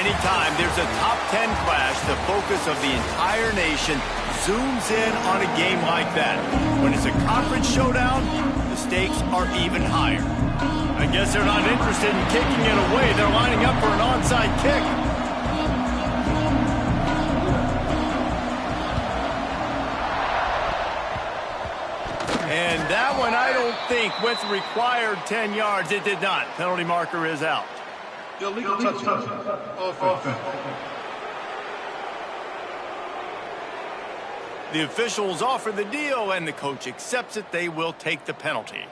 Anytime there's a top 10 clash, the focus of the entire nation zooms in on a game like that. When it's a conference showdown, the stakes are even higher. I guess they're not interested in kicking it away. They're lining up for an onside kick. And that one, I don't think, went the required 10 yards. It did not. Penalty marker is out. Illegal touchdown. Offense. The officials offer the deal, and the coach accepts it. They will take the penalty.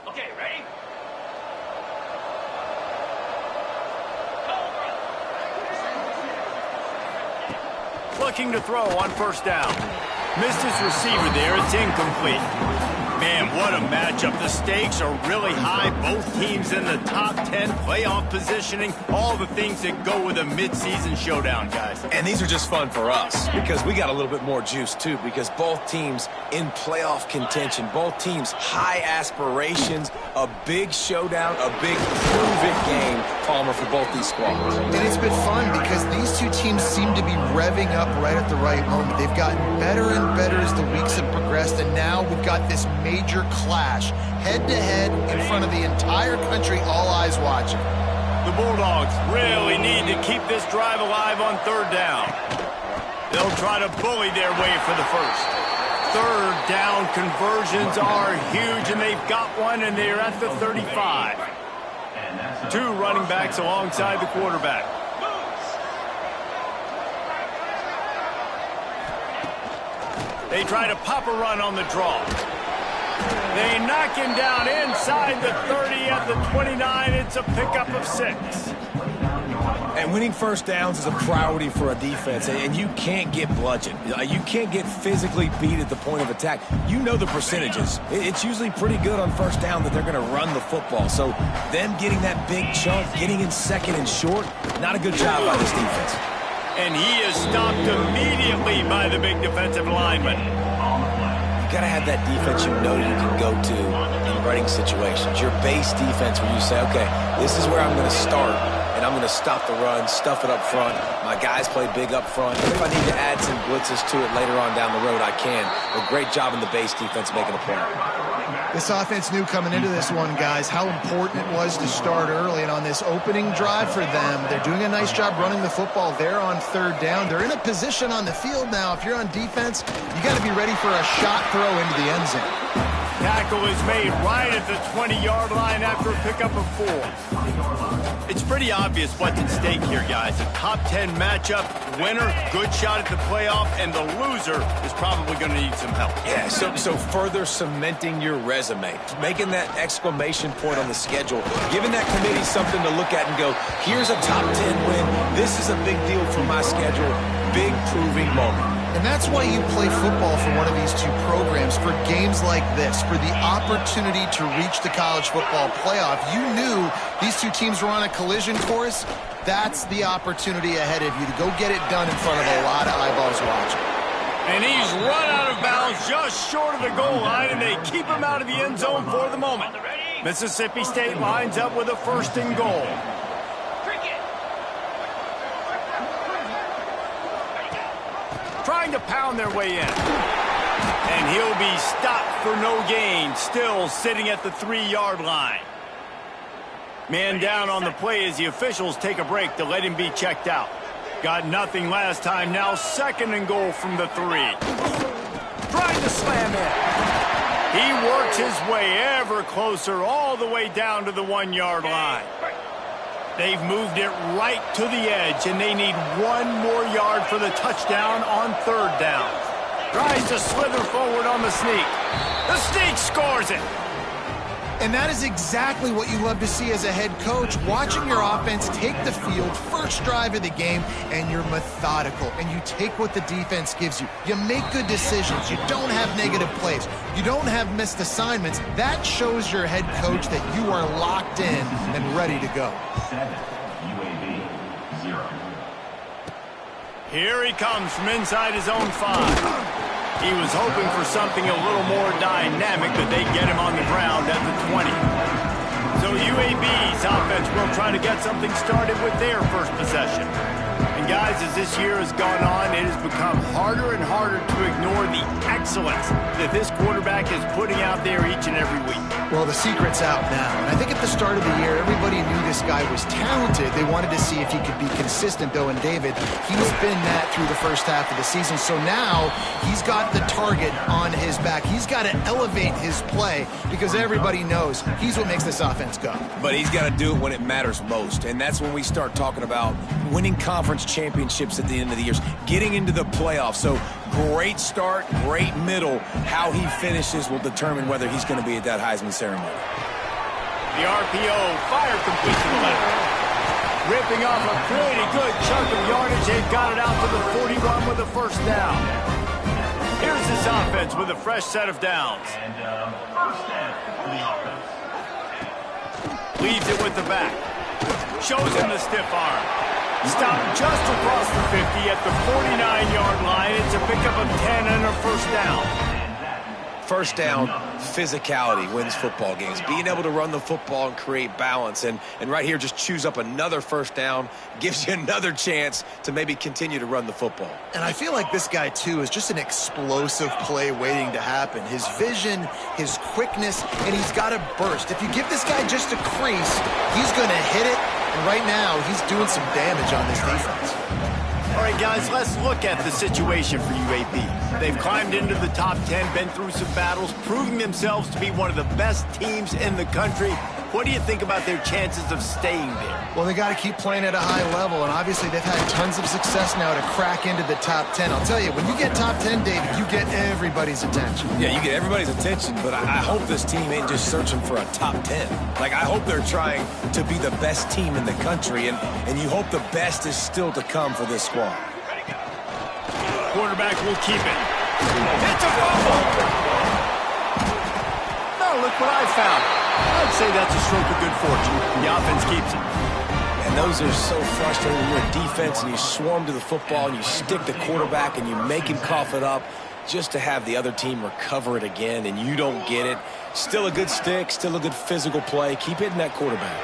Okay, ready? Looking to throw on first down. Missed his receiver there. It's incomplete. Man, what a matchup. The stakes are really high. Both teams in the top 10, playoff positioning, all the things that go with a midseason showdown, guys. And these are just fun for us because we got a little bit more juice, too, because both teams in playoff contention, both teams high aspirations, a big showdown, a big prove-it game, Palmer, for both these squads. And it's been fun because these two teams seem to be revving up right at the right moment. They've gotten better and better as the weeks have progressed, and now we've got this major clash, head-to-head in front of the entire country, all eyes watching. The Bulldogs really need to keep this drive alive on third down. They'll try to bully their way for the first. Third down conversions are huge, and they've got one, and they're at the 35. Two running backs alongside the quarterback. They try to pop a run on the draw. They knock him down inside the 30 at the 29. It's a pickup of 6. And winning first downs is a priority for a defense, and you can't get bludgeoned. You can't get physically beat at the point of attack. You know the percentages. It's usually pretty good on first down that they're going to run the football. So them getting that big chunk, getting in second and short, not a good job by this defense. And he is stopped immediately by the big defensive lineman. You got to have that defense you know you can go to in running situations. Your base defense where you say, okay, this is where I'm going to start, and I'm going to stop the run, stuff it up front. My guys play big up front. And if I need to add some blitzes to it later on down the road, I can. A great job in the base defense making a point. This offense knew coming into this one, guys, how important it was to start early. And on this opening drive for them, they're doing a nice job running the football. They're on third down. They're in a position on the field now. If you're on defense, you got to be ready for a shot throw into the end zone. Tackle is made right at the 20-yard line after a pickup of 4. It's pretty obvious what's at stake here, guys. A top 10 matchup, winner, good shot at the playoff, and the loser is probably going to need some help. Yeah, so further cementing your resume, making that exclamation point on the schedule, giving that committee something to look at and go, here's a top 10 win. This is a big deal for my schedule. Big proving moment. And that's why you play football for one of these two programs, for games like this, for the opportunity to reach the college football playoff. You knew these two teams were on a collision course. That's the opportunity ahead of you to go get it done in front of a lot of eyeballs watching. And he's run out of bounds just short of the goal line, and they keep him out of the end zone for the moment. Mississippi State lines up with a first and goal. Trying to pound their way in. And he'll be stopped for no gain, still sitting at the 3-yard line. Man down on the play as the officials take a break to let him be checked out. Got nothing last time, now second and goal from the 3. Trying to slam in. He works his way ever closer all the way down to the 1-yard line. They've moved it right to the edge, and they need 1 more yard for the touchdown on third down. Tries to slither forward on the sneak. The sneak scores it. And that is exactly what you love to see as a head coach, watching your offense take the field, first drive of the game, and you're methodical, and you take what the defense gives you. You make good decisions. You don't have negative plays. You don't have missed assignments. That shows your head coach that you are locked in and ready to go. 7, UAB 0. Here he comes from inside his own 5. He was hoping for something a little more dynamic, but they get him on the ground at the 20. So So UAB's offense will try to get something started with their first possession. And guys, as this year has gone on, it has become harder and harder to ignore the excellence that this quarterback is putting out there each and every week. Well, the secret's out now. And I think at the start of the year, everybody knew this guy was talented. They wanted to see if he could be consistent, though. And David, he's been that through the first half of the season. So now he's got the target on his back. He's got to elevate his play because everybody knows he's what makes this offense go. But he's got to do it when it matters most. And that's when we start talking about winning conference championships at the end of the year, getting into the playoffs. So great start, great middle. How he finishes will determine whether he's going to be at that Heisman ceremony. The RPO, fire complete to the left. Ripping off a pretty good chunk of yardage. They've got it out to the 41 with a first down. Here's this offense with a fresh set of downs. And first down for the offense. Leaves it with the back. Shows him the stiff arm. Stopped just across the 50 at the 49-yard line. It's a pickup of 10 and a first down. First down, physicality wins football games. Being able to run the football and create balance. And right here, just choose up another first down. Gives you another chance to maybe continue to run the football. And I feel like this guy, too, is just an explosive play waiting to happen. His vision, his quickness, and he's got a burst. If you give this guy just a crease, he's going to hit it. And right now, he's doing some damage on this defense. All right, guys, let's look at the situation for UAB. They've climbed into the top 10, been through some battles, proving themselves to be one of the best teams in the country. What do you think about their chances of staying there? Well, they got to keep playing at a high level, and obviously they've had tons of success now to crack into the top 10. I'll tell you, when you get top 10, David, you get everybody's attention. Yeah, you get everybody's attention, but I hope this team ain't just searching for a top 10. Like, I hope they're trying to be the best team in the country, and you hope the best is still to come for this squad. Quarterback will keep it. It's a fumble! Oh, look what I found. I'd say that's a stroke of good fortune. The offense keeps it. And those are so frustrating when you're a defense and you swarm to the football and you stick the quarterback and you make him cough it up just to have the other team recover it again and you don't get it. Still a good stick, still a good physical play. Keep hitting that quarterback.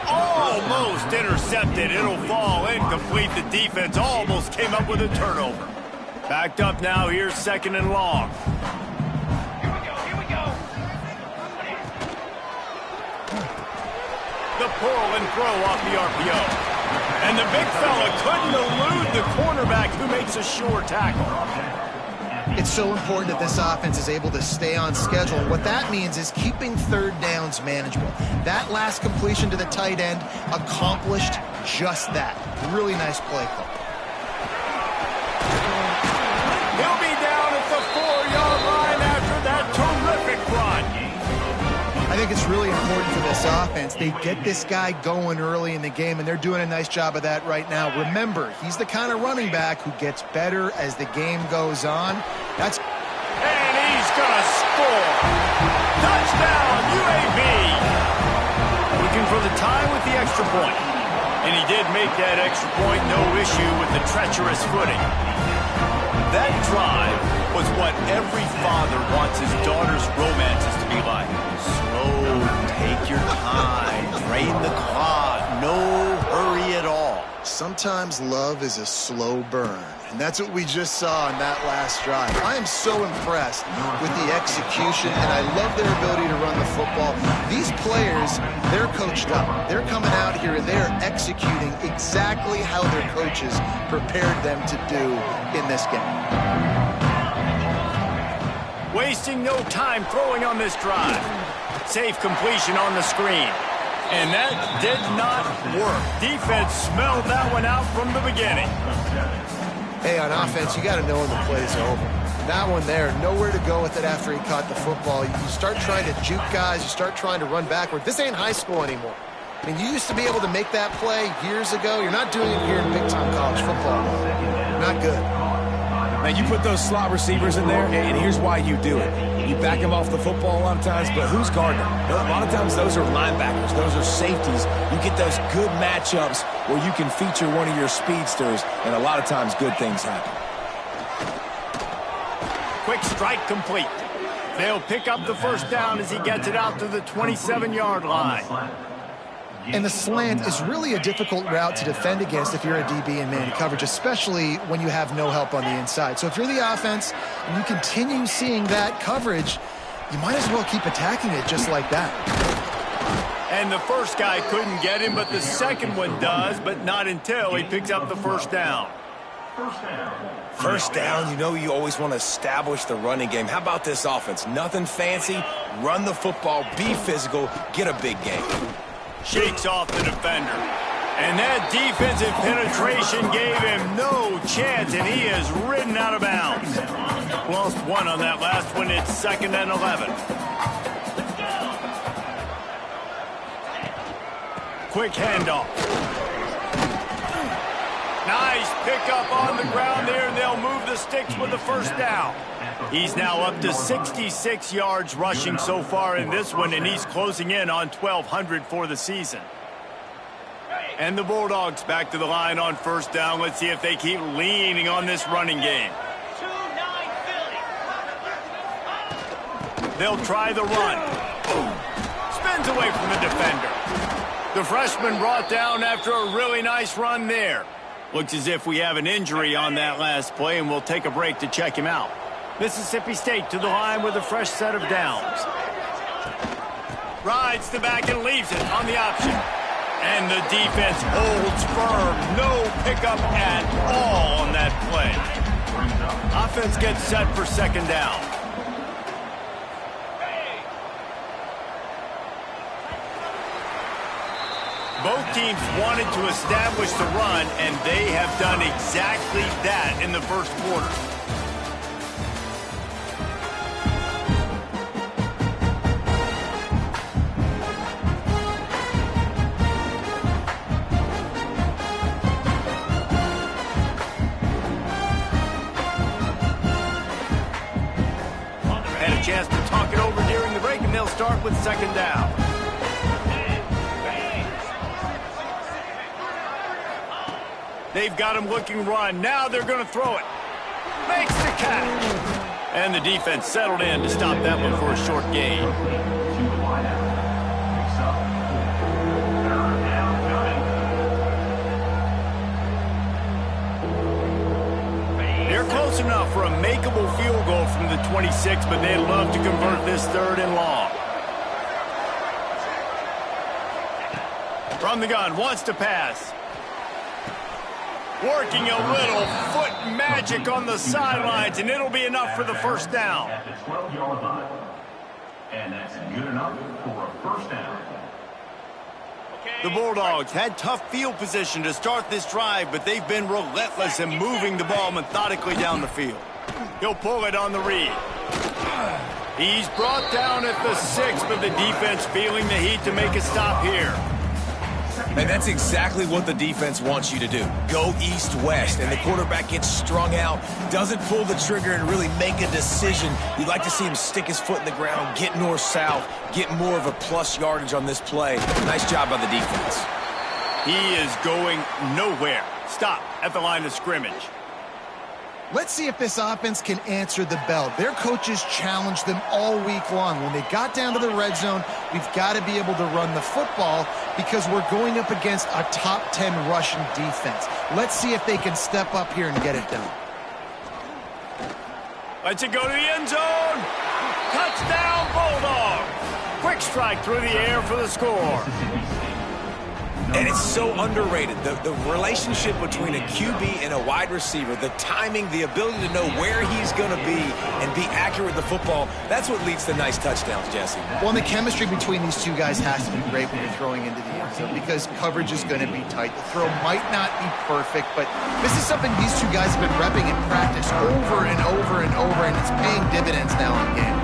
Almost intercepted. It'll fall incomplete. The defense almost came up with a turnover. Backed up now. Here's second and long. The pull and throw off the RPO. And the big fella couldn't elude the cornerback who makes a sure tackle. It's so important that this offense is able to stay on schedule. And what that means is keeping third downs manageable. That last completion to the tight end accomplished just that. Really nice play call. He'll be down at the 4-yard line after that terrific run. I think it's really important for this offense. They get this guy going early in the game, and they're doing a nice job of that right now. Remember, he's the kind of running back who gets better as the game goes on. And he's going to score. Touchdown, UAB. Looking for the tie with the extra point. And he did make that extra point, no issue with the treacherous footing. That drive was what every father wants his daughter's romances to be like. Slow, take your time, drain the clock, no hurry at all. Sometimes love is a slow burn, and that's what we just saw in that last drive. I am so impressed with the execution, and I love their ability to run the football. These players, they're coached up. They're coming out here, and they're executing exactly how their coaches prepared them to do in this game. Wasting no time throwing on this drive. Safe completion on the screen. And that did not work. Defense smelled that one out from the beginning. Hey, on offense, you got to know when the play's over. That one there, nowhere to go with it after he caught the football. You start trying to juke guys. You start trying to run backward. This ain't high school anymore. I mean, you used to be able to make that play years ago. You're not doing it here in big-time college football. Not good. Now, you put those slot receivers in there, and here's why you do it. You back them off the football a lot of times, but who's guarding them? A lot of times those are linebackers. Those are safeties. You get those good matchups where you can feature one of your speedsters, and a lot of times good things happen. Quick strike complete. They'll pick up the first down as he gets it out to the 27-yard line. And the slant is really a difficult route to defend against if you're a DB in man coverage, especially when you have no help on the inside. So if you're the offense and you continue seeing that coverage, you might as well keep attacking it just like that. And the first guy couldn't get him, but the second one does, but not until he picks up the first down. First down, you know you always want to establish the running game. How about this offense? Nothing fancy. Run the football, be physical, get a big gain. Shakes off the defender. And that defensive penetration gave him no chance, and he is ridden out of bounds. Lost one on that last one. It's 2nd and 11. Quick handoff. Nice pickup on the ground there, and they'll move the sticks with the first down. He's now up to 66 yards rushing so far in this one, and he's closing in on 1,200 for the season. And the Bulldogs back to the line on first down. Let's see if they keep leaning on this running game. They'll try the run. Spins away from the defender. The freshman brought down after a really nice run there. Looks as if we have an injury on that last play, and we'll take a break to check him out. Mississippi State to the line with a fresh set of downs. Rides the back and leaves it on the option. And the defense holds firm. No pickup at all on that play. Offense gets set for second down. Both teams wanted to establish the run, and they have done exactly that in the first quarter. Had a chance to talk it over during the break, and they'll start with second down. They've got him looking run. Now they're going to throw it. Makes the catch. And the defense settled in to stop that one for a short gain. They're close enough for a makeable field goal from the 26, but they'd love to convert this 3rd and long. From the gun, wants to pass. Working a little foot magic on the sidelines, and it'll be enough for the first down. At the 12-yard line. And that's good enough for a first down. The Bulldogs had tough field position to start this drive, but they've been relentless in moving the ball methodically down the field. He'll pull it on the read. He's brought down at the 6, but the defense feeling the heat to make a stop here. And that's exactly what the defense wants you to do. Go east-west, and the quarterback gets strung out, doesn't pull the trigger and really make a decision. You'd like to see him stick his foot in the ground, get north-south, get more of a plus yardage on this play. Nice job by the defense. He is going nowhere. Stop at the line of scrimmage. Let's see if this offense can answer the bell. Their coaches challenged them all week long. When they got down to the red zone, we've got to be able to run the football because we're going up against a top 10 rushing defense. Let's see if they can step up here and get it done. Let's it go to the end zone. Touchdown, Bulldogs. Quick strike through the air for the score. And it's so underrated. The relationship between a QB and a wide receiver, the timing, the ability to know where he's going to be and be accurate with the football, that's what leads to nice touchdowns, Jesse. Well, and the chemistry between these two guys has to be great when you're throwing into the end zone because coverage is going to be tight. The throw might not be perfect, but this is something these two guys have been repping in practice over and over and over, and it's paying dividends now in game.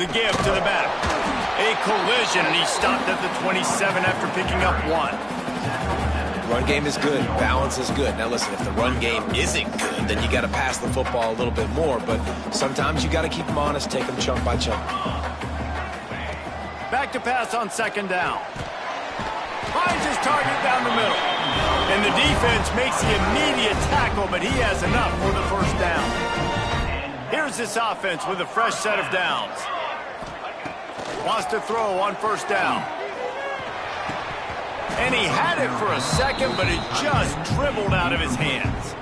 The give to the back. A collision, and he stopped at the 27 after picking up 1. Run game is good. Balance is good. Now, listen, if the run game isn't good, then you got to pass the football a little bit more. But sometimes you got to keep them honest, take them chunk by chunk. Back to pass on second down. Finds his target down the middle. And the defense makes the immediate tackle, but he has enough for the first down. Here's this offense with a fresh set of downs. Wants to throw on first down. And he had it for a second, but it just dribbled out of his hands.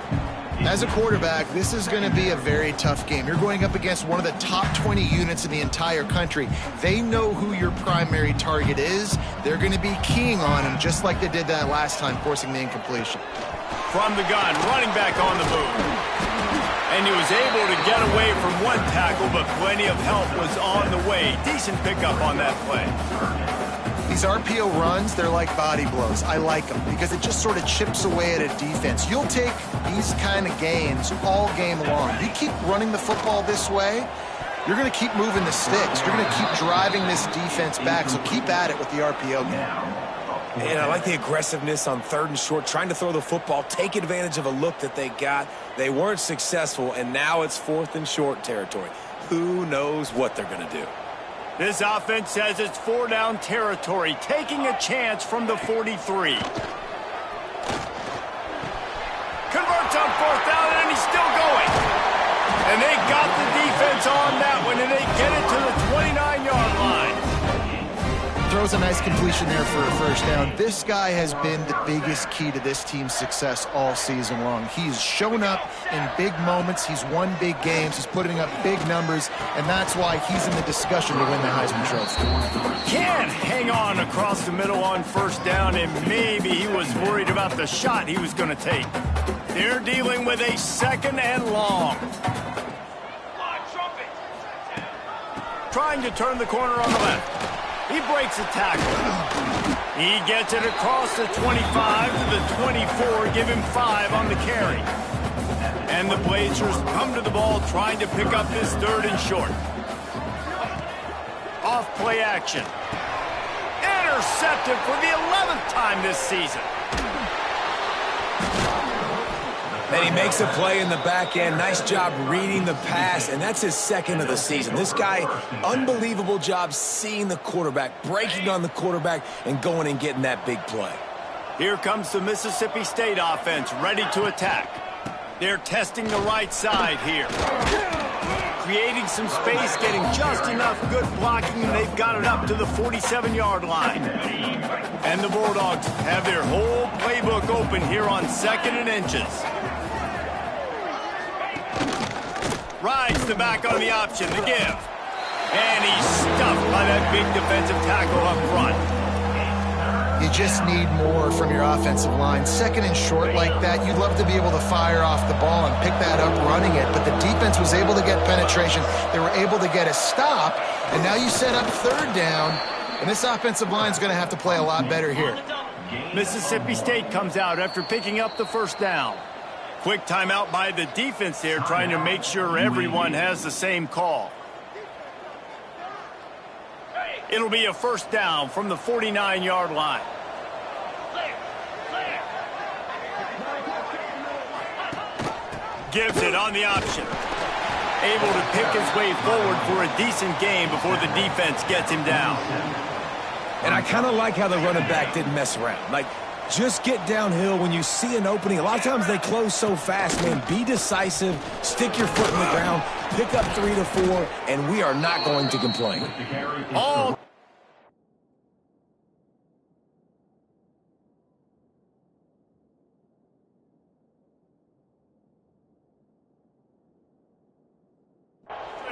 As a quarterback, this is going to be a very tough game. You're going up against one of the top 20 units in the entire country. They know who your primary target is. They're going to be keying on him, just like they did that last time, forcing the incompletion. From the gun, running back on the move. And he was able to get away from one tackle, but plenty of help was on the way. Decent pickup on that play. These RPO runs, they're like body blows. I like them because it just sort of chips away at a defense. You'll take these kind of gains all game long. You keep running the football this way, you're going to keep moving the sticks. You're going to keep driving this defense back, so keep at it with the RPO game. And I like the aggressiveness on 3rd and short, trying to throw the football, take advantage of a look that they got. They weren't successful, and now it's 4th and short territory. Who knows what they're going to do? This offense says it's 4-down territory, taking a chance from the 43. Converts on 4th down, and he's still going. And they got the defense on that one, and they get it to the 29-yard line. Throws a nice completion there for a first down. This guy has been the biggest key to this team's success all season long. He's shown up in big moments. He's won big games. He's putting up big numbers, and that's why he's in the discussion to win the Heisman Trophy. Can't hang on across the middle on first down, and maybe he was worried about the shot he was going to take. They're dealing with a 2nd and long. Trying to turn the corner on the left. He breaks a tackle. He gets it across the 25 to the 24, give him 5 on the carry. And the Blazers come to the ball trying to pick up this 3rd and short. Off play action. Intercepted for the 11th time this season. And he makes a play in the back end. Nice job reading the pass, and that's his 2nd of the season. This guy, unbelievable job seeing the quarterback, breaking on the quarterback, and going and getting that big play. Here comes the Mississippi State offense, ready to attack. They're testing the right side here. Creating some space, getting just enough good blocking, and they've got it up to the 47-yard line. And the Bulldogs have their whole playbook open here on 2nd and inches. Rides the back on the option, the give. And he's stuffed by that big defensive tackle up front. You just need more from your offensive line. 2nd and short like that, you'd love to be able to fire off the ball and pick that up running it, but the defense was able to get penetration. They were able to get a stop, and now you set up 3rd down, and this offensive line is going to have to play a lot better here. Mississippi State comes out after picking up the first down. Quick timeout by the defense there, trying to make sure everyone has the same call. It'll be a first down from the 49-yard line. Gives it on the option. Able to pick his way forward for a decent game before the defense gets him down. And I kind of like how the running back didn't mess around. Like, just get downhill when you see an opening. A lot of times they close so fast, man. Be decisive, stick your foot in the ground, pick up 3 to 4, and we are not going to complain. All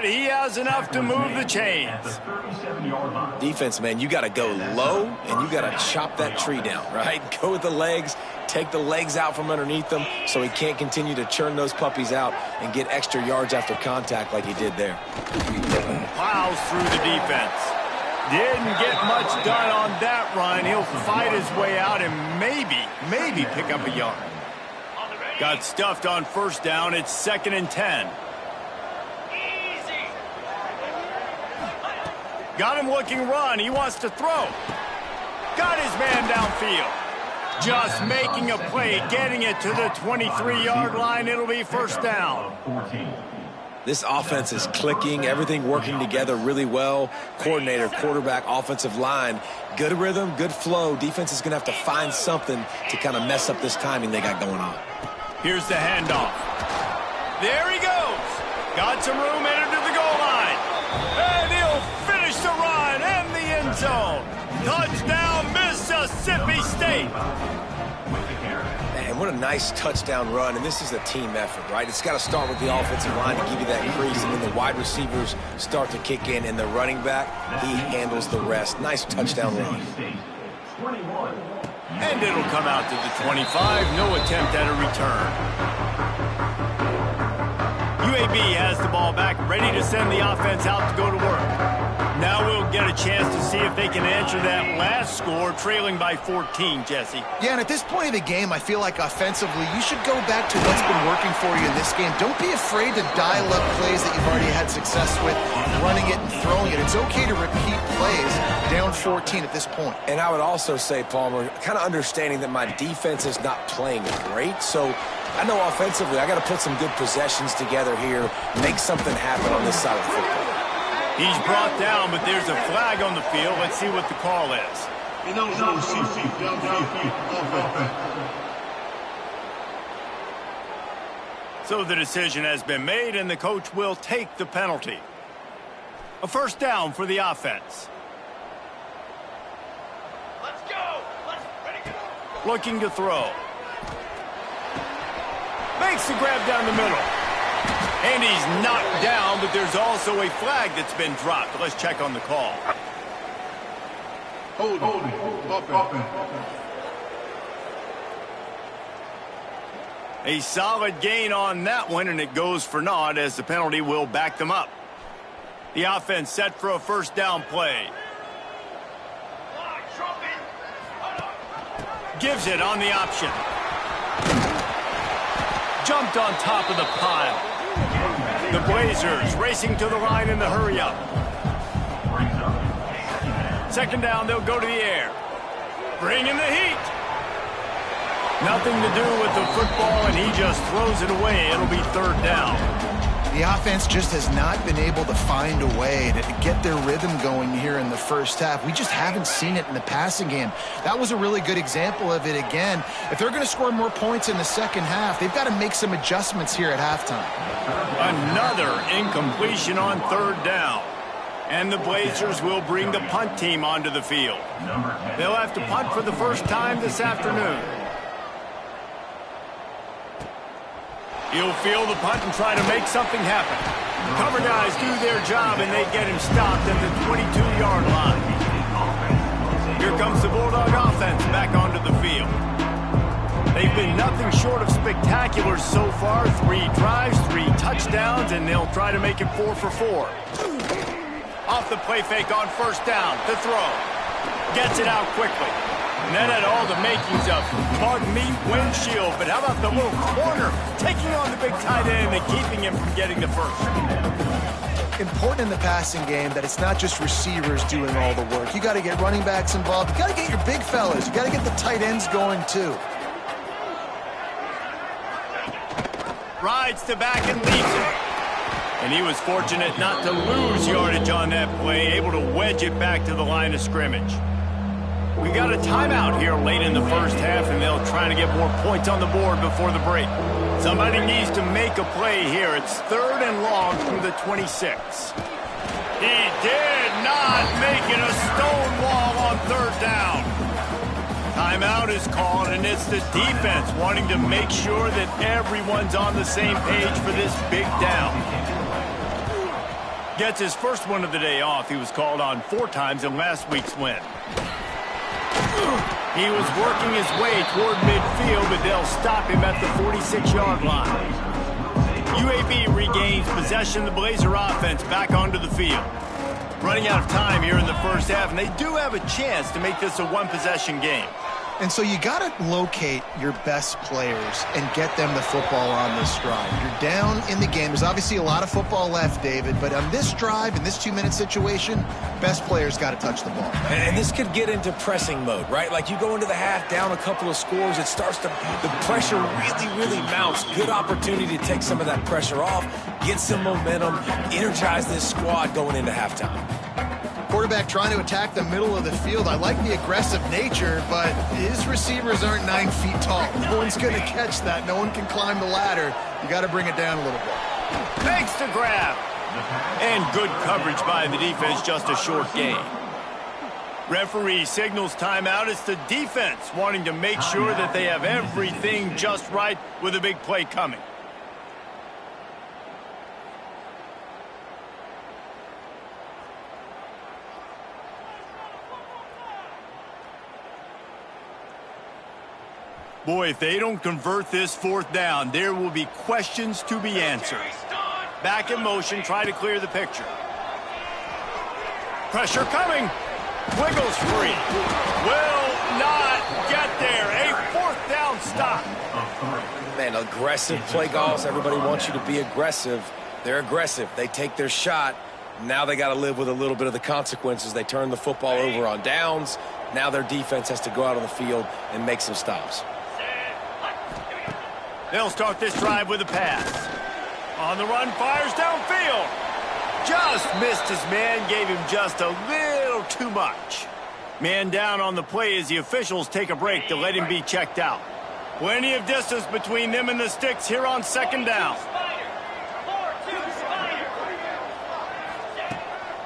he has enough to move the chains. Defense, man, you got to go low, and you got to chop that tree down, right? Go with the legs, take the legs out from underneath them so he can't continue to churn those puppies out and get extra yards after contact like he did there. Plows through the defense. Didn't get much done on that run. He'll fight his way out and maybe pick up a yard. Got stuffed on first down. It's 2nd and 10. Got him looking run. He wants to throw. Got his man downfield. Just making a play, getting it to the 23-yard line. It'll be first down. This offense is clicking, everything working together really well. Coordinator, quarterback, offensive line, good rhythm, good flow. Defense is going to have to find something to kind of mess up this timing they got going on. Here's the handoff. There he goes. Got some room, entered to the goal line. And he'll finish the run in the end zone. Touchdown, Mississippi State. And what a nice touchdown run, and this is a team effort, right? It's got to start with the offensive line to give you that crease, and then the wide receivers start to kick in, and the running back, he handles the rest. Nice touchdown run. And it'll come out to the 25, no attempt at a return. UAB has the ball back, ready to send the offense out to go to work. Now we'll get a chance to see if they can answer that last score, trailing by 14, Jesse. Yeah, and at this point of the game, I feel like offensively, you should go back to what's been working for you in this game. Don't be afraid to dial up plays that you've already had success with, running it and throwing it. It's okay to repeat plays down 14 at this point. And I would also say, Palmer, kind of understanding that my defense is not playing great, so I know offensively I got to put some good possessions together here, make something happen on this side of the football. He's brought down, but there's a flag on the field. Let's see what the call is. So the decision has been made, and the coach will take the penalty. A first down for the offense. Let's go. Ready to go. Looking to throw. Makes the grab down the middle. And he's knocked down, but there's also a flag that's been dropped. Let's check on the call. Hold it. A solid gain on that one, and it goes for naught as the penalty will back them up. The offense set for a first down play. Gives it on the option. Jumped on top of the pile. The Blazers racing to the line in the hurry-up. Second down, they'll go to the air. Bring in the heat. Nothing to do with the football, and he just throws it away. It'll be third down. The offense just has not been able to find a way to get their rhythm going here in the first half. We just haven't seen it in the passing game. That was a really good example of it again. If they're going to score more points in the second half, they've got to make some adjustments here at halftime. Another incompletion on third down. And the Blazers will bring the punt team onto the field. They'll have to punt for the first time this afternoon. He'll field the punt and try to make something happen. Cover guys do their job, and they get him stopped at the 22-yard line. Here comes the Bulldog offense back onto the field. They've been nothing short of spectacular so far. 3 drives, 3 touchdowns, and they'll try to make it 4 for 4. Off the play fake on first down to throw. Gets it out quickly. And that had all the makings of, pardon me, windshield. But how about the little corner taking on the big tight end and keeping him from getting the first? Important in the passing game that it's not just receivers doing all the work. You got to get running backs involved. You got to get your big fellas. You got to get the tight ends going too. Rides to back and leaves it. And he was fortunate not to lose yardage on that play, able to wedge it back to the line of scrimmage. We got a timeout here late in the first half, and they'll try to get more points on the board before the break. Somebody needs to make a play here. It's third and long from the 26. He did not make it a stone wall on third down. Timeout is called, and it's the defense wanting to make sure that everyone's on the same page for this big down. Gets his first one of the day off. He was called on 4 times in last week's win. He was working his way toward midfield, but they'll stop him at the 46-yard line. UAB regains possession of the Blazer offense back onto the field. Running out of time here in the first half, and they do have a chance to make this a one-possession game. And so you got to locate your best players and get them the football on this drive. You're down in the game. There's obviously a lot of football left, David, but on this drive, in this 2-minute situation, best players got to touch the ball. And this could get into pressing mode, right? Like you go into the half down a couple of scores, it starts to, the pressure really mounts. Good opportunity to take some of that pressure off, get some momentum, energize this squad going into halftime. Quarterback trying to attack the middle of the field. I like the aggressive nature, but his receivers aren't 9 feet tall. No one's going to catch that. No one can climb the ladder. You got to bring it down a little bit. Makes the grab. And good coverage by the defense, just a short gain. Referee signals timeout. It's the defense wanting to make sure that they have everything just right with a big play coming. Boy, if they don't convert this 4th down, there will be questions to be answered. Back in motion, try to clear the picture. Pressure coming. Wiggles free. Will not get there. A 4th down stop. Man, aggressive play calls. Everybody wants you to be aggressive. They're aggressive. They take their shot. Now they got to live with a little bit of the consequences. They turn the football over on downs. Now their defense has to go out on the field and make some stops. They'll start this drive with a pass. On the run, fires downfield. Just missed his man, gave him just a little too much. Man down on the play as the officials take a break to let him be checked out. Plenty of distance between them and the sticks here on 2nd down.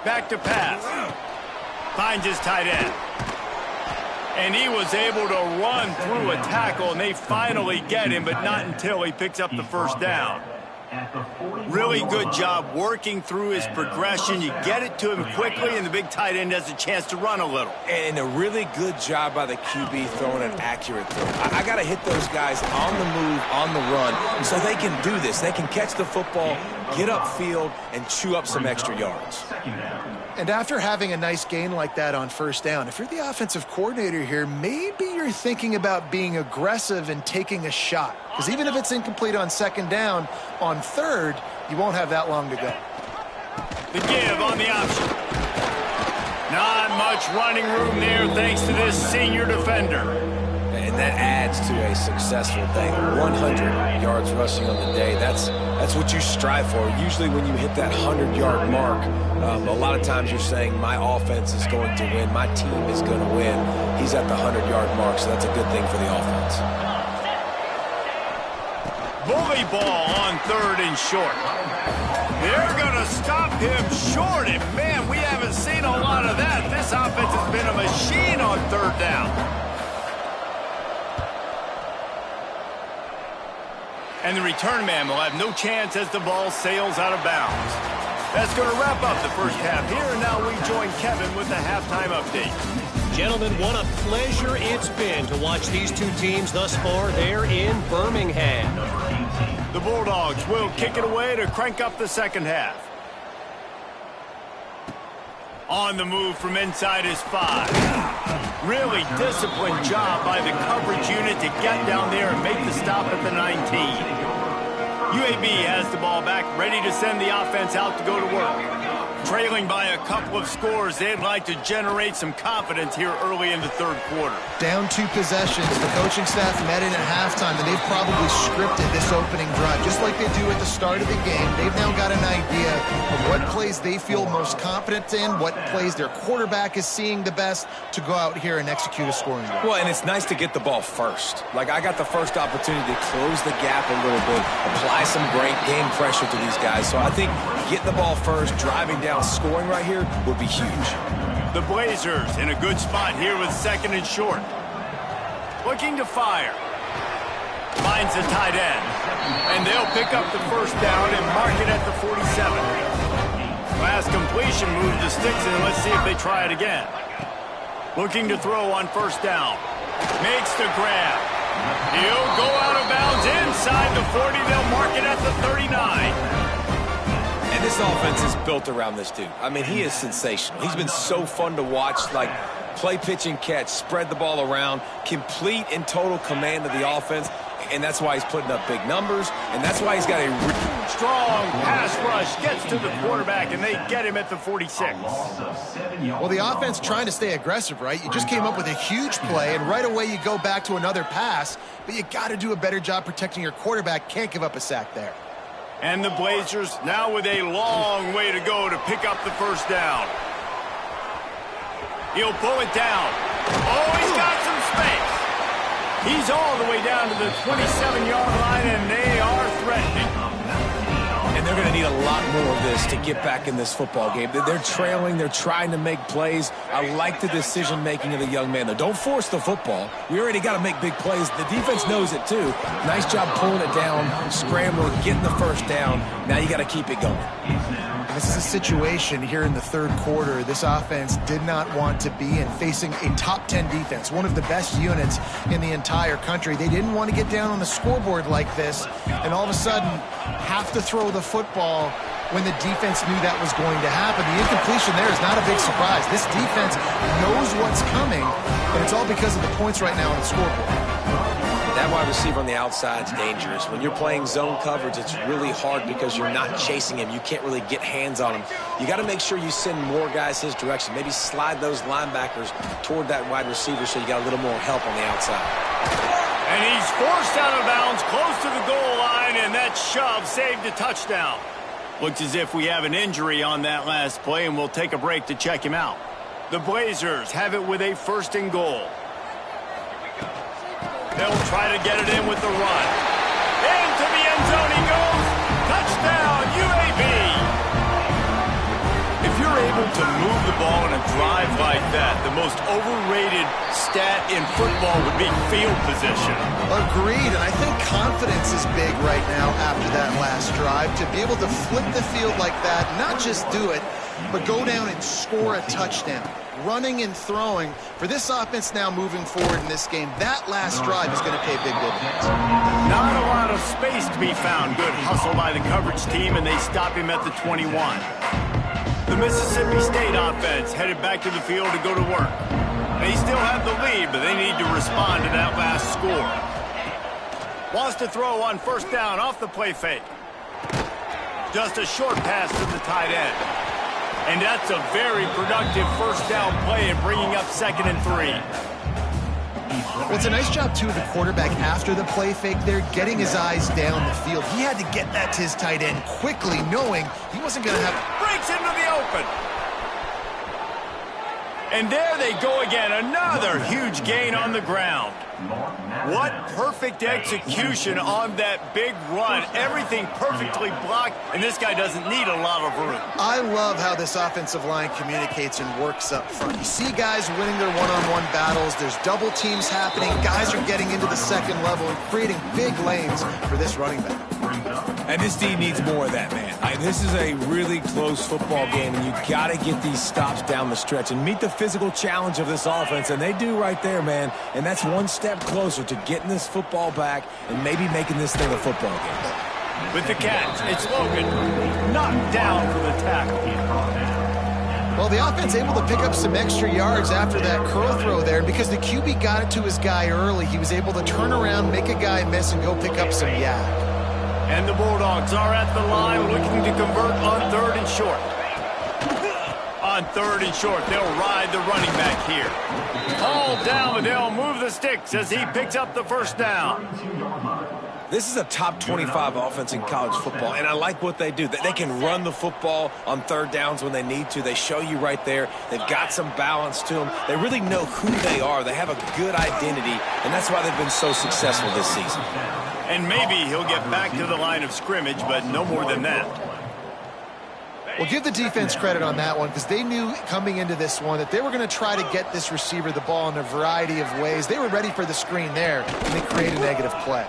Back to pass. Finds his tight end. And he was able to run through a tackle, and they finally get him, but not until he picks up the 1st down. Really good job working through his progression. You get it to him quickly, and the big tight end has a chance to run a little. And a really good job by the QB throwing an accurate throw. I got to hit those guys on the move, on the run, so they can do this. They can catch the football, get upfield, and chew up some extra yards. And after having a nice gain like that on 1st down, if you're the offensive coordinator here, maybe you're thinking about being aggressive and taking a shot. Because even if it's incomplete on 2nd down, on 3rd, you won't have that long to go. The give on the option. Not much running room there thanks to this senior defender. And that adds to a successful day. 100 yards rushing on the day. That's what you strive for. Usually when you hit that 100-yard mark, a lot of times you're saying my offense is going to win, my team is going to win. He's at the 100-yard mark, so that's a good thing for the offense. Bully ball on 3rd and short. They're going to stop him short, and man, we haven't seen a lot of that. This offense has been a machine on 3rd down. And the return man will have no chance as the ball sails out of bounds. That's going to wrap up the 1st half here, and now we join Kevin with the halftime update. Gentlemen, what a pleasure it's been to watch these two teams thus far. They're in Birmingham. The Bulldogs will kick it away to crank up the 2nd half. On the move from inside his 5. Really disciplined job by the coverage unit to get down there and make the stop at the 19. UAB has the ball back, ready to send the offense out to go to work. Trailing by a couple of scores, they'd like to generate some confidence here early in the 3rd quarter. Down 2 possessions. The coaching staff met in at halftime, and they've probably scripted this opening drive, just like they do at the start of the game. They've now got an idea of what plays they feel most confident in, what plays their quarterback is seeing the best to go out here and execute a scoring drive. Well, and it's nice to get the ball first. Like, I got the first opportunity to close the gap a little bit, apply some great game pressure to these guys. So I think getting the ball first, driving down, scoring right here would be huge. The Blazers in a good spot here with 2nd and short. Looking to fire. Finds the tight end. And they'll pick up the 1st down and mark it at the 47. Last completion moves the sticks, and let's see if they try it again. Looking to throw on 1st down. Makes the grab. He'll go out of bounds inside the 40. They'll mark it at the 39. And this offense is built around this dude. I mean, he is sensational. He's been so fun to watch. Like, Play, pitch, and catch. Spread the ball around. Complete and total command of the offense. And that's why he's putting up big numbers. And that's why he's got a strong pass rush. Gets to the quarterback, and they get him at the 46. Well, the offense trying to stay aggressive, right? You just came up with a huge play, and right away you go back to another pass. But you got to do a better job protecting your quarterback. Can't give up a sack there. And the Blazers now with a long way to go to pick up the first down. He'll pull it down. Oh, he's got some space. He's all the way down to the 27-yard line, and they are threatening. And they're going to need a lot more of this to get back in this football game. They're trailing. They're trying to make plays. I like the decision-making of the young man, though. Don't force the football. We already got to make big plays. The defense knows it, too. Nice job pulling it down, scrambling, getting the first down. Now you got to keep it going. This is a situation here in the third quarter this offense did not want to be in, facing a top 10 defense, one of the best units in the entire country. They didn't want to get down on the scoreboard like this and all of a sudden have to throw the football when the defense knew that was going to happen. The incompletion there is not a big surprise. This defense knows what's coming, and it's all because of the points right now on the scoreboard. That wide receiver on the outside is dangerous. When you're playing zone coverage, it's really hard because you're not chasing him. You can't really get hands on him. You got to make sure you send more guys his direction. Maybe slide those linebackers toward that wide receiver so you got a little more help on the outside. And he's forced out of bounds close to the goal line, and that shove saved a touchdown. Looks as if we have an injury on that last play, and we'll take a break to check him out. The Blazers have it with a 1st and goal. They'll try to get it in with the run. Into the end zone he goes. Touchdown, UAB. If you're able to move the ball in a drive like that, the most overrated stat in football would be field position. Agreed, and I think confidence is big right now after that last drive. To be able to flip the field like that, not just do it, but go down and score a touchdown. Running and throwing for this offense now moving forward in this game. That last drive is going to pay big dividends. Not a lot of space to be found. Good hustle by the coverage team, and they stop him at the 21. The Mississippi State offense headed back to the field to go to work. They still have the lead, but they need to respond to that last score. Wants to throw on 1st down off the play fake. Just a short pass to the tight end. And that's a very productive 1st down play and bringing up 2nd and 3. Well, it's a nice job, too, of the quarterback after the play fake there, getting his eyes down the field. He had to get that to his tight end quickly, knowing he wasn't going to have... Breaks into the open. And there they go again. Another huge gain on the ground. What perfect execution on that big run. Everything perfectly blocked, and this guy doesn't need a lot of room. I love how this offensive line communicates and works up front. You see guys winning their one-on-one battles. There's double teams happening. Guys are getting into the 2nd level and creating big lanes for this running back. And this team needs more of that, man. This is a really close football game, and you got to get these stops down the stretch and meet the physical challenge of this offense, and they do right there, man. And that's one step closer to getting this football back and maybe making this thing a football game. With the catch, it's Logan. Knocked down for the tackle. Well, the offense able to pick up some extra yards after that curl throw there. Because the QB got it to his guy early, he was able to turn around, make a guy miss, and go pick up some yak. And the Bulldogs are at the line looking to convert on 3rd and short. On 3rd and short, they'll ride the running back here. Hauled down, but they'll move the sticks as he picks up the 1st down. This is a top 25 offense in college football, and I like what they do. They can run the football on 3rd downs when they need to. They show you right there. They've got some balance to them. They really know who they are. They have a good identity, and that's why they've been so successful this season. And maybe he'll get back to the line of scrimmage, but no more than that. Well, give the defense credit on that one because they knew coming into this one that they were going to try to get this receiver the ball in a variety of ways. They were ready for the screen there, and they created a negative play.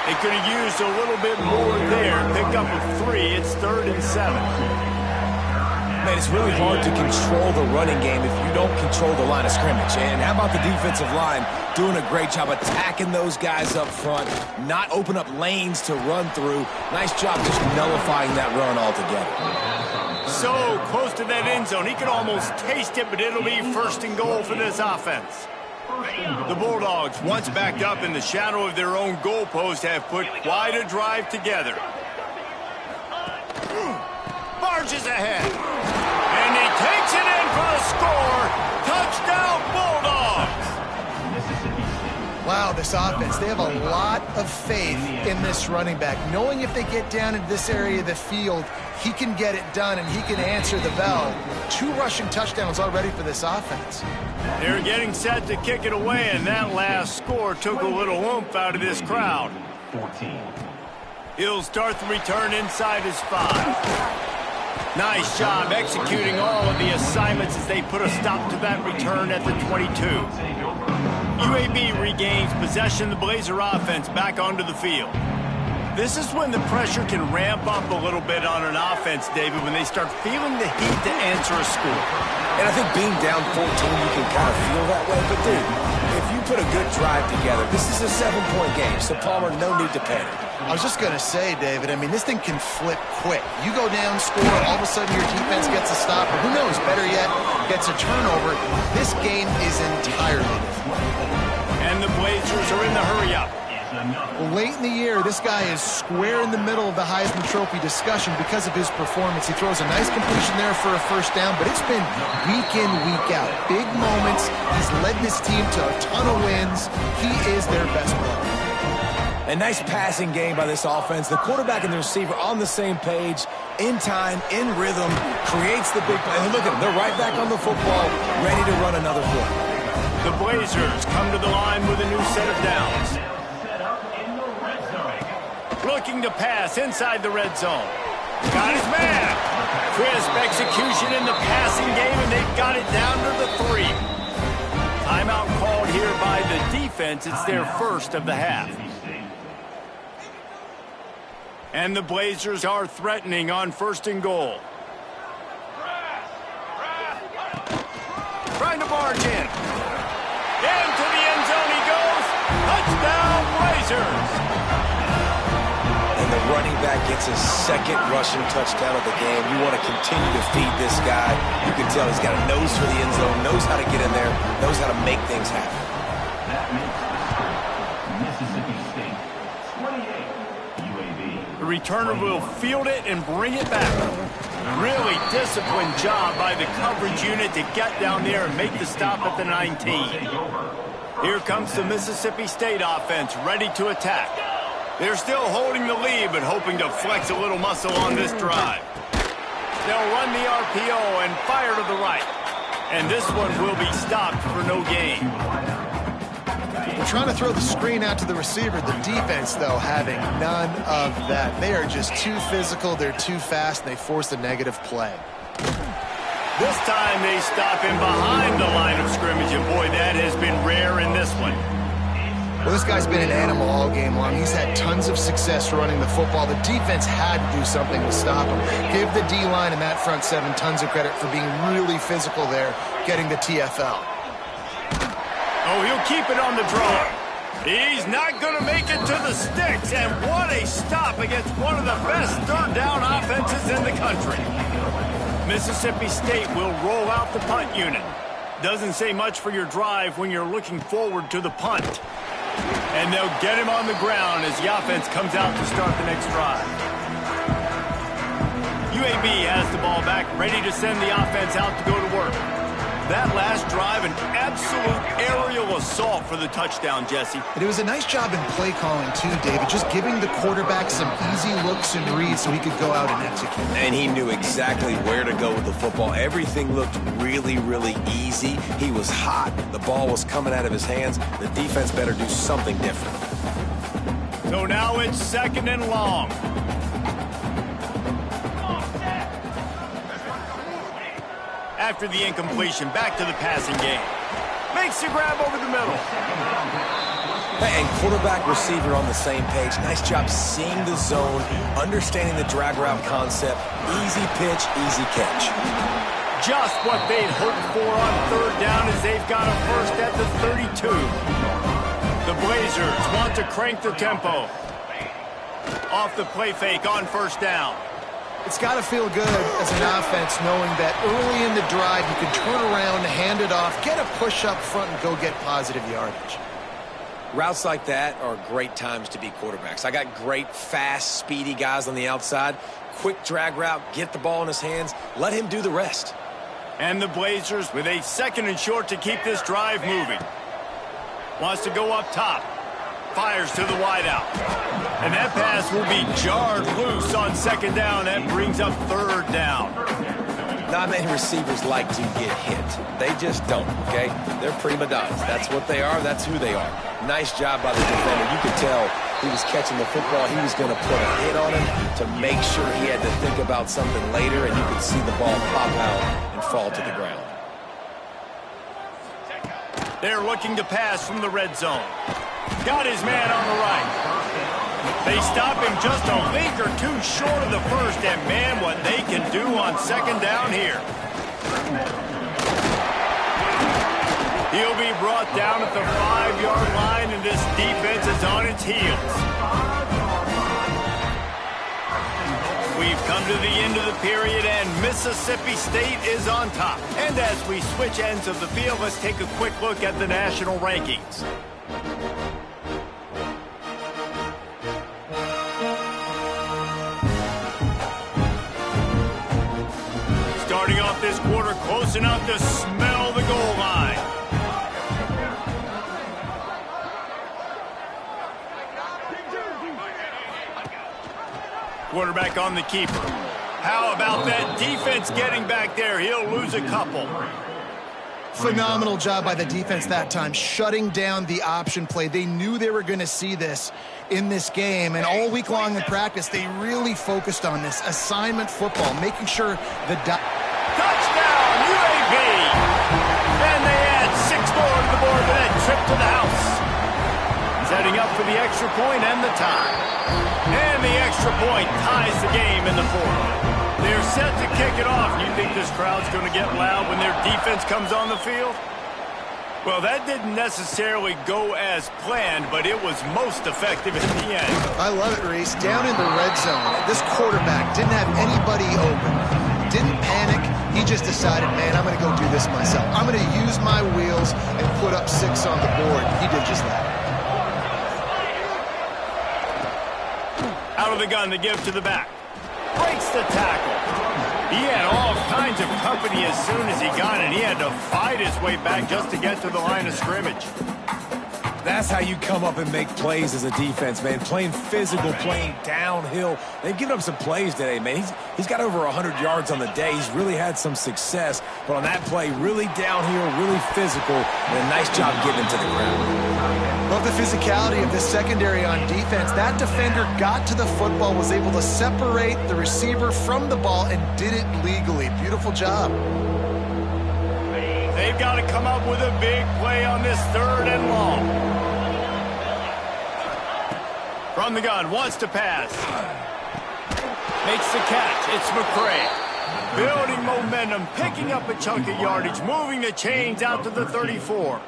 They could have used a little bit more there. Pick up a 3. It's 3rd and 7. Man, it's really hard to control the running game if you don't control the line of scrimmage. And how about the defensive line doing a great job attacking those guys up front, not open up lanes to run through. Nice job just nullifying that run altogether. So close to that end zone. He could almost taste it, but it'll be first and goal for this offense. The Bulldogs, once backed up in the shadow of their own goalpost, have put quite a drive together. Barges ahead. And he takes it in for the score. Touchdown, Bulldogs. Wow, this offense, they have a lot of faith in this running back. Knowing if they get down into this area of the field, he can get it done and he can answer the bell. 2 rushing touchdowns already for this offense. They're getting set to kick it away, and that last score took a little oomph out of this crowd. 14. He'll start the return inside his 5. Nice job executing all of the assignments as they put a stop to that return at the 22. UAB regains possession of the Blazer offense back onto the field. This is when the pressure can ramp up a little bit on an offense, David, when they start feeling the heat to answer a score. And I think being down 14, you can kind of feel that way. But, dude, if you put a good drive together, this is a 7-point game, so Palmer, no need to panic. I was just going to say, David, I mean, this thing can flip quick. You go down, score, all of a sudden your defense gets a stop, or who knows, better yet, gets a turnover. This game is entirely different. And the Blazers are in the hurry-up. Well, late in the year, this guy is square in the middle of the Heisman Trophy discussion because of his performance. He throws a nice completion there for a first down, but it's been week in, week out. Big moments. He's led this team to a ton of wins. He is their best player. A nice passing game by this offense. The quarterback and the receiver on the same page, in time, in rhythm, creates the big play. And look at them. They're right back on the football, ready to run another play. The Blazers come to the line with a new set of downs. Looking to pass inside the red zone. Got his man. Crisp execution in the passing game, and they've got it down to the 3. Timeout called here by the defense. It's their first of the half. And the Blazers are threatening on first and goal. Trying to barge in. Into the end zone he goes. Touchdown, Blazers. And the running back gets his second rushing touchdown of the game. You want to continue to feed this guy. You can tell he's got a nose for the end zone, knows how to get in there, knows how to make things happen. That makes Mississippi State 28, UAB. The returner will field it and bring it back. Really disciplined job by the coverage unit to get down there and make the stop at the 19. Here comes the Mississippi State offense ready to attack. They're still holding the lead, but hoping to flex a little muscle on this drive. They'll run the RPO and fire to the right. And this one will be stopped for no gain. They're trying to throw the screen out to the receiver. The defense, though, having none of that. They are just too physical. They're too fast, and they force a negative play. This time they stop him behind the line of scrimmage, and boy, that has been rare in this one. Well, this guy's been an animal all game long. He's had tons of success running the football. The defense had to do something to stop him. Give the D-line and that front 7 tons of credit for being really physical there, getting the TFL. Oh, he'll keep it on the draw. He's not going to make it to the sticks, and what a stop against one of the best third down offenses in the country. Mississippi State will roll out the punt unit. Doesn't say much for your drive when you're looking forward to the punt. And they'll get him on the ground as the offense comes out to start the next drive. UAB has the ball back, ready to send the offense out to go to work. That last drive, an absolute aerial assault for the touchdown, Jesse. But it was a nice job in play calling, too, David, just giving the quarterback some easy looks and reads so he could go out and execute. And he knew exactly where to go with the football. Everything looked really, really easy. He was hot. The ball was coming out of his hands. The defense better do something different. So now it's 2nd and long. After the incompletion, back to the passing game. Makes the grab over the middle. And quarterback receiver on the same page. Nice job seeing the zone, understanding the drag route concept. Easy pitch, easy catch. Just what they'd hoped for on 3rd down as they've got a first at the 32. The Blazers want to crank the tempo. Off the play fake on 1st down. It's got to feel good as an offense knowing that early in the drive you can turn around, hand it off, get a push up front, and go get positive yardage. Routes like that are great times to be quarterbacks. I got great, fast, speedy guys on the outside. Quick drag route, get the ball in his hands, let him do the rest. And the Blazers with a 2nd and short to keep this drive moving. Wants to go up top. Fires to the wideout. And that pass will be jarred loose on 2nd down. That brings up 3rd down. Not many receivers like to get hit. They just don't, okay? They're prima donnas. That's what they are. That's who they are. Nice job by the defender. You could tell he was catching the football. He was going to put a hit on him to make sure he had to think about something later, and you could see the ball pop out and fall to the ground. They're looking to pass from the red zone. Got his man on the right. They stop him just a link or two short of the first, and man, what they can do on 2nd down here. He'll be brought down at the 5-yard line, and this defense is on its heels. We've come to the end of the period, and Mississippi State is on top. And as we switch ends of the field, let's take a quick look at the national rankings. Starting off this quarter close enough to smell the goal line. Quarterback on the keeper. How about that defense getting back there? He'll lose a couple. Phenomenal job by the defense that time, shutting down the option play. They knew they were going to see this in this game, and all week long in practice, they really focused on this assignment football, making sure the touchdown, UAB! And they add 6 more to the board with that trip to the house. Setting up for the extra point and the tie. And the extra point ties the game in the 4th. They're set to kick it off. You think this crowd's going to get loud when their defense comes on the field? Well, that didn't necessarily go as planned, but it was most effective in the end. I love it, Reese. Down in the red zone, this quarterback didn't have anybody open. Didn't panic. He just decided, man, I'm going to go do this myself. I'm going to use my wheels and put up 6 on the board. He did just that. Out of the gun to give to the back. Breaks the tackle. He had all kinds of company as soon as he got it. He had to fight his way back just to get to the line of scrimmage. That's how you come up and make plays as a defense, man. Playing physical, playing downhill. They've given up some plays today, man. He's got over 100 yards on the day. He's really had some success. But on that play, really downhill, really physical, and a nice job getting him to the ground. Love the physicality of this secondary on defense. That defender got to the football, was able to separate the receiver from the ball, and did it legally. Beautiful job. They've got to come up with a big play on this 3rd and long. From the gun, wants to pass. Makes the catch. It's McCray. Building momentum, picking up a chunk of yardage, moving the chains out to the 34.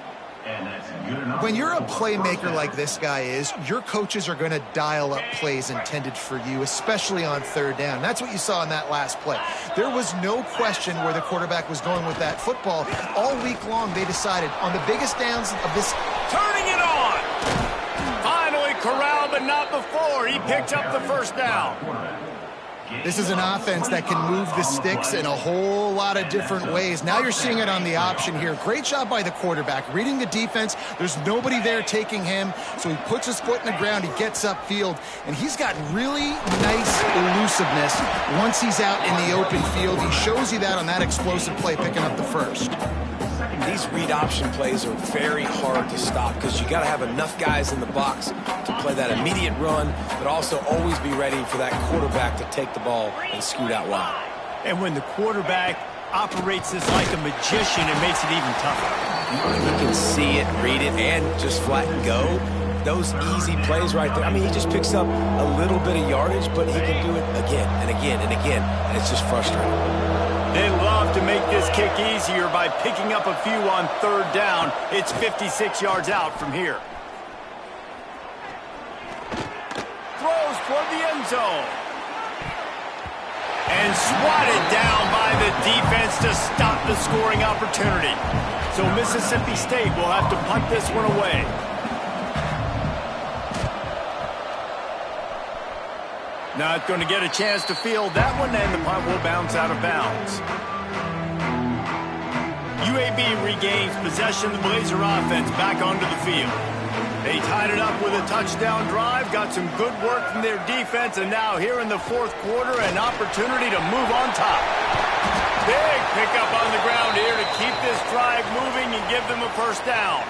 When you're a playmaker like this guy is, your coaches are going to dial up plays intended for you, especially on 3rd down. That's what you saw in that last play. There was no question where the quarterback was going with that football. All week long, they decided on the biggest downs of this. Turning it on! Finally corralled, but not before. He picked up the 1st down. This is an offense that can move the sticks in a whole lot of different ways. Now you're seeing it on the option here. Great job by the quarterback. Reading the defense, there's nobody there taking him, so he puts his foot in the ground, he gets upfield, and he's got really nice elusiveness once he's out in the open field. He shows you that on that explosive play, picking up the 1st. These read option plays are very hard to stop because you got to have enough guys in the box to play that immediate run, but also always be ready for that quarterback to take the ball and scoot out wide. And when the quarterback operates this like a magician, it makes it even tougher. He can see it, read it, and just flat and go. Those easy plays right there. I mean, he just picks up a little bit of yardage, but he can do it again and again and again, and it's just frustrating. They love to make this kick easier by picking up a few on 3rd down. It's 56 yards out from here. Throws toward the end zone. And swatted down by the defense to stop the scoring opportunity. So Mississippi State will have to punt this one away. Not going to get a chance to field that one, and the punt will bounce out of bounds. UAB regains possession of the Blazer offense back onto the field. They tied it up with a touchdown drive, got some good work from their defense, and now here in the fourth quarter, an opportunity to move on top. Big pickup on the ground here to keep this drive moving and give them a first down.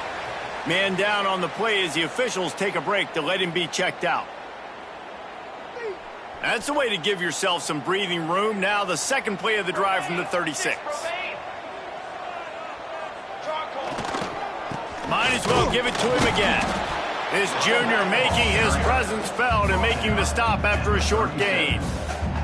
Man down on the play as the officials take a break to let him be checked out. That's a way to give yourself some breathing room. Now the second play of the drive from the 36. Might as well give it to him again. This junior making his presence felt and making the stop after a short gain.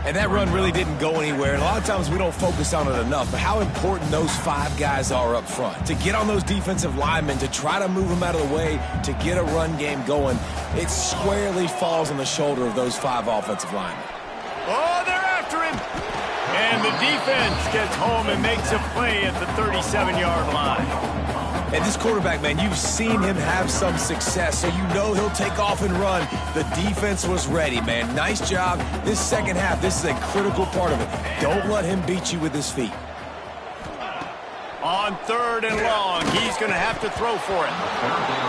And that run really didn't go anywhere. And a lot of times we don't focus on it enough, but how important those 5 guys are up front. To get on those defensive linemen, to try to move them out of the way, to get a run game going, it squarely falls on the shoulder of those 5 offensive linemen. Oh, they're after him. And the defense gets home and makes a play at the 37-yard line. And this quarterback, man, you've seen him have some success, so you know he'll take off and run. The defense was ready, man. Nice job. This second half, this is a critical part of it. Don't let him beat you with his feet. On 3rd and long, he's going to have to throw for it.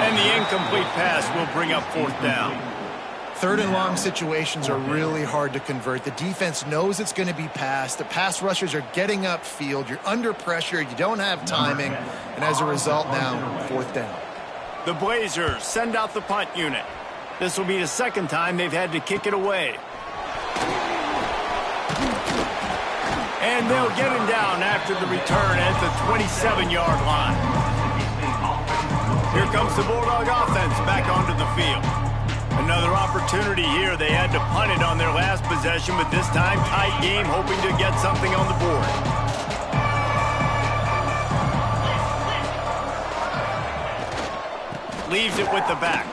And the incomplete pass will bring up 4th down. 3rd and long situations are really hard to convert. The defense knows it's going to be passed. The pass rushers are getting upfield. You're under pressure. You don't have timing. And as a result now, 4th down. The Blazers send out the punt unit. This will be the second time they've had to kick it away. And they'll get him down after the return at the 27-yard line. Here comes the Bulldog offense back onto the field. Another opportunity here. They had to punt it on their last possession, but this time tight game, hoping to get something on the board. Leaves it with the back.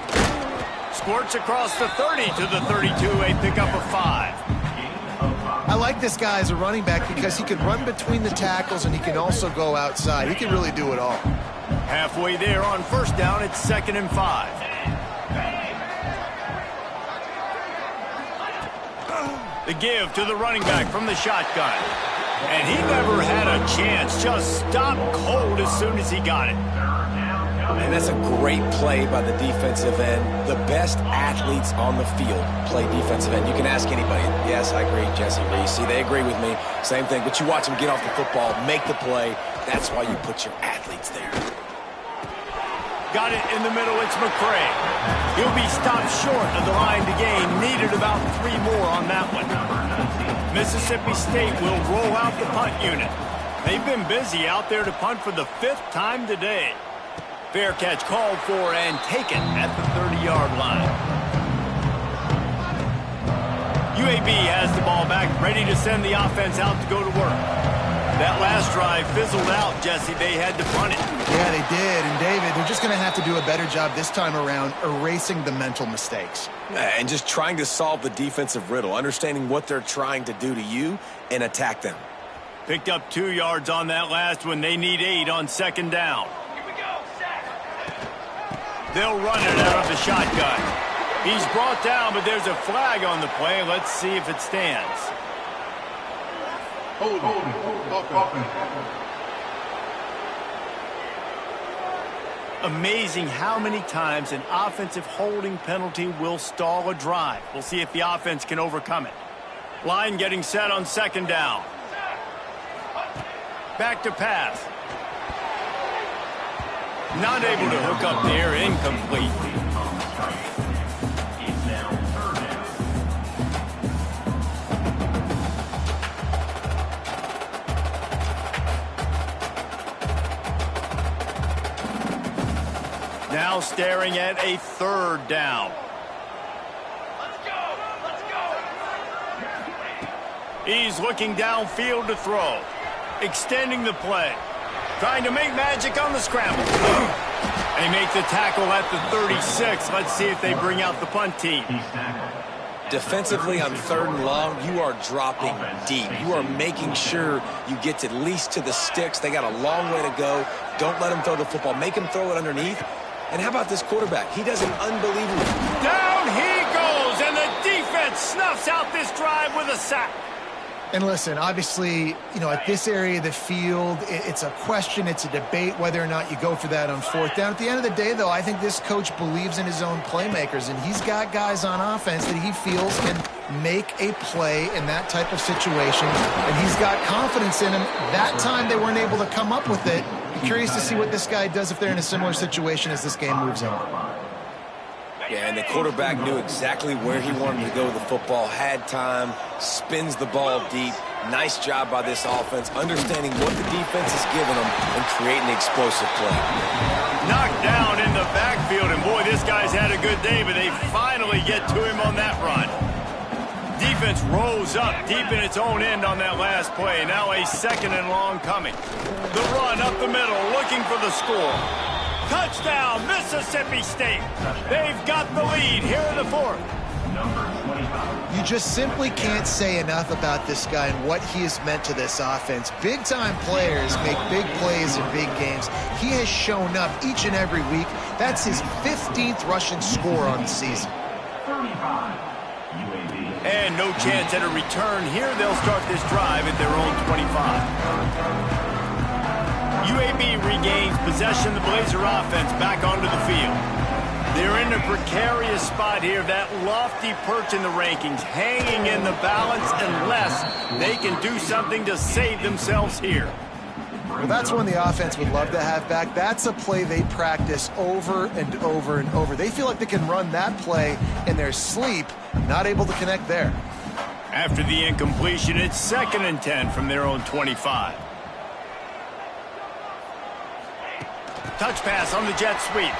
Squirts across the 30 to the 32, a pickup of 5. I like this guy as a running back because he can run between the tackles and he can also go outside. He can really do it all. Halfway there on 1st down, it's 2nd and 5. The give to the running back from the shotgun. And he never had a chance. Just stopped cold as soon as he got it. And that's a great play by the defensive end. The best athletes on the field play defensive end. You can ask anybody. Yes, I agree, Jesse Reese. See, they agree with me. Same thing. But you watch them get off the football, make the play. That's why you put your athletes there. Got it in the middle. It's McCray. He'll be stopped short of the line to gain. Needed about 3 more on that one. Mississippi State will roll out the punt unit. They've been busy out there to punt for the 5th time today. Fair catch called for and taken at the 30-yard line. UAB has the ball back, ready to send the offense out to go to work. That last drive fizzled out, Jesse. They had to punt it. Yeah, they did. And, David, they're just going to have to do a better job this time around erasing the mental mistakes. And just trying to solve the defensive riddle, understanding what they're trying to do to you and attack them. Picked up 2 yards on that last one. They need 8 on 2nd down. They'll run it out of the shotgun. He's brought down, but there's a flag on the play. Let's see if it stands. Amazing how many times an offensive holding penalty will stall a drive. We'll see if the offense can overcome it. Line getting set on 2nd down. Back to pass. Not able to hook up there, incomplete. Now staring at a 3rd down. Let's go! Let's go! He's looking downfield to throw. Extending the play. Trying to make magic on the scramble. They make the tackle at the 36. Let's see if they bring out the punt team. Defensively on 3rd and long, you are dropping deep. You are making sure you get at least to the sticks. They got a long way to go. Don't let them throw the football. Make them throw it underneath. And how about this quarterback? He does an unbelievable. Down he goes, and the defense snuffs out this drive with a sack. And listen, obviously, at this area of the field, it's a question, it's a debate whether or not you go for that on 4th down. At the end of the day, though, I think this coach believes in his own playmakers, and he's got guys on offense that he feels can make a play in that type of situation, and he's got confidence in them. That time they weren't able to come up with it. I'm curious to see what this guy does if they're in a similar situation as this game moves on. Yeah, and the quarterback knew exactly where he wanted to go with the football, had time, spins the ball deep. Nice job by this offense, understanding what the defense is giving them and creating explosive play. Knocked down in the backfield, and boy, this guy's had a good day, but they finally get to him on that run. Defense rose up deep in its own end on that last play. Now a 2nd and long coming. The run up the middle, looking for the score. Touchdown, Mississippi State. They've got the lead here in the 4th. You just simply can't say enough about this guy and what he has meant to this offense. Big-time players make big plays in big games. He has shown up each and every week. That's his 15th rushing score on the season. 35, UAB. And no chance at a return here. They'll start this drive at their own 25. UAB regains possession of the Blazer offense back onto the field. They're in a precarious spot here, that lofty perch in the rankings, hanging in the balance unless they can do something to save themselves here. Well, that's one the offense would love to have back. That's a play they practice over and over and over. They feel like they can run that play in their sleep, not able to connect there. After the incompletion, it's 2nd and 10 from their own 25. Touch pass on the jet sweep.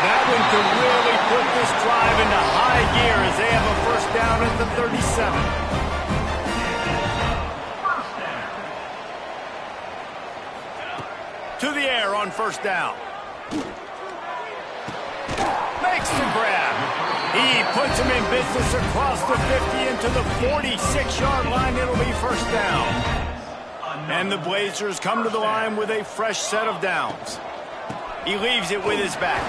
That one could really put this drive into high gear as they have a 1st down at the 37. To the air on 1st down. Makes the grab. He puts him in business across the 50 into the 46-yard line. It'll be 1st down. And the Blazers come to the line with a fresh set of downs. He leaves it with his back.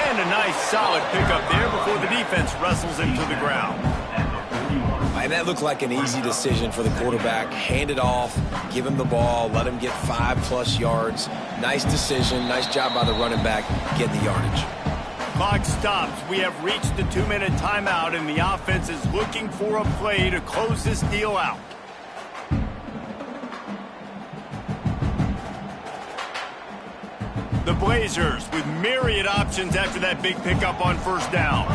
And a nice solid pickup there before the defense wrestles him to the ground. And that looked like an easy decision for the quarterback. Hand it off, give him the ball, let him get 5+ yards. Nice decision, nice job by the running back getting the yardage. Clock stops. We have reached the 2-minute timeout, and the offense is looking for a play to close this deal out. The Blazers with myriad options after that big pickup on 1st down.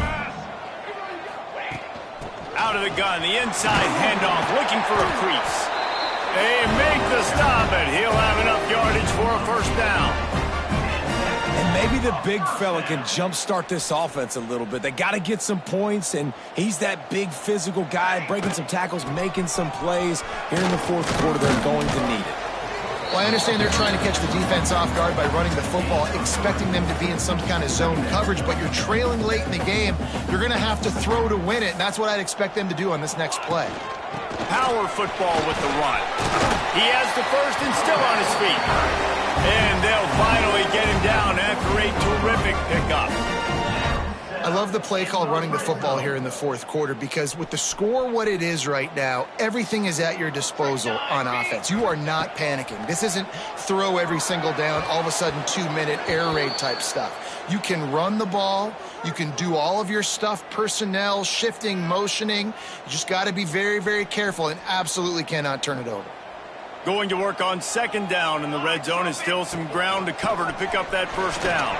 Out of the gun, the inside handoff, looking for a crease. They make the stop, and he'll have enough yardage for a 1st down. And maybe the big fella can jumpstart this offense a little bit. They got to get some points, and he's that big physical guy, breaking some tackles, making some plays. Here in the 4th quarter, they're going to need it. Well, I understand they're trying to catch the defense off guard by running the football, expecting them to be in some kind of zone coverage, but you're trailing late in the game. You're going to have to throw to win it, and that's what I'd expect them to do on this next play. Power football with the run. He has the 1st and still on his feet. And they'll finally get him down after a terrific pickup. I love the play called running the football here in the 4th quarter because with the score what it is right now, everything is at your disposal on offense. You are not panicking. This isn't throw every single down, all of a sudden 2-minute air raid type stuff. You can run the ball. You can do all of your stuff, personnel, shifting, motioning. You just got to be very, very careful and absolutely cannot turn it over. Going to work on 2nd down in the red zone is still some ground to cover to pick up that 1st down.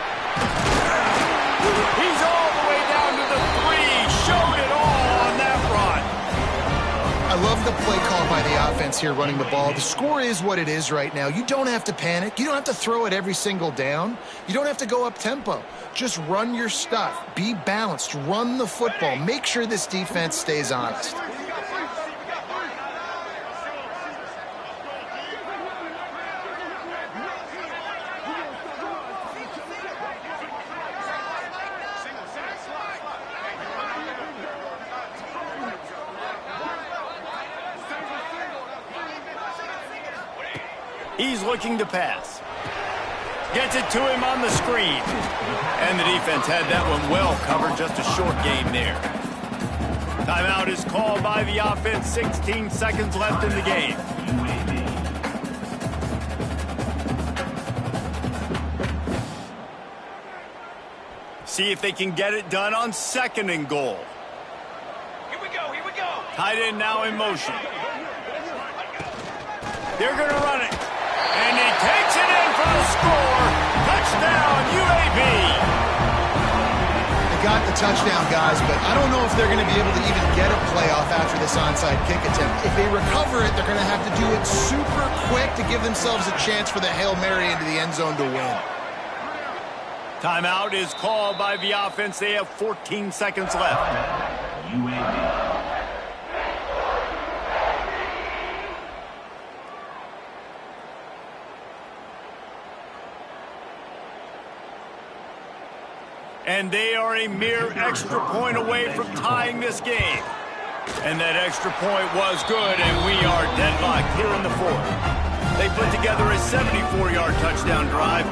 He's all the way down to the 3. Showed it all on that run. I love the play call by the offense here running the ball. The score is what it is right now. You don't have to panic. You don't have to throw it every single down. You don't have to go up tempo. Just run your stuff. Be balanced. Run the football. Make sure this defense stays honest. He's looking to pass. Gets it to him on the screen. And the defense had that one well covered. Just a short game there. Timeout is called by the offense. 16 seconds left in the game. See if they can get it done on 2nd and goal. Here we go, here we go. Tight end now in motion. They're going to run it. And he takes it in for the score. Touchdown, UAB. They got the touchdown, guys, but I don't know if they're going to be able to even get a playoff after this onside kick attempt. If they recover it, they're going to have to do it super quick to give themselves a chance for the Hail Mary into the end zone to win. Timeout is called by the offense. They have 14 seconds left. UAB. And they are a mere extra point away from tying this game. And that extra point was good, and we are deadlocked here in the 4th. They put together a 74-yard touchdown drive.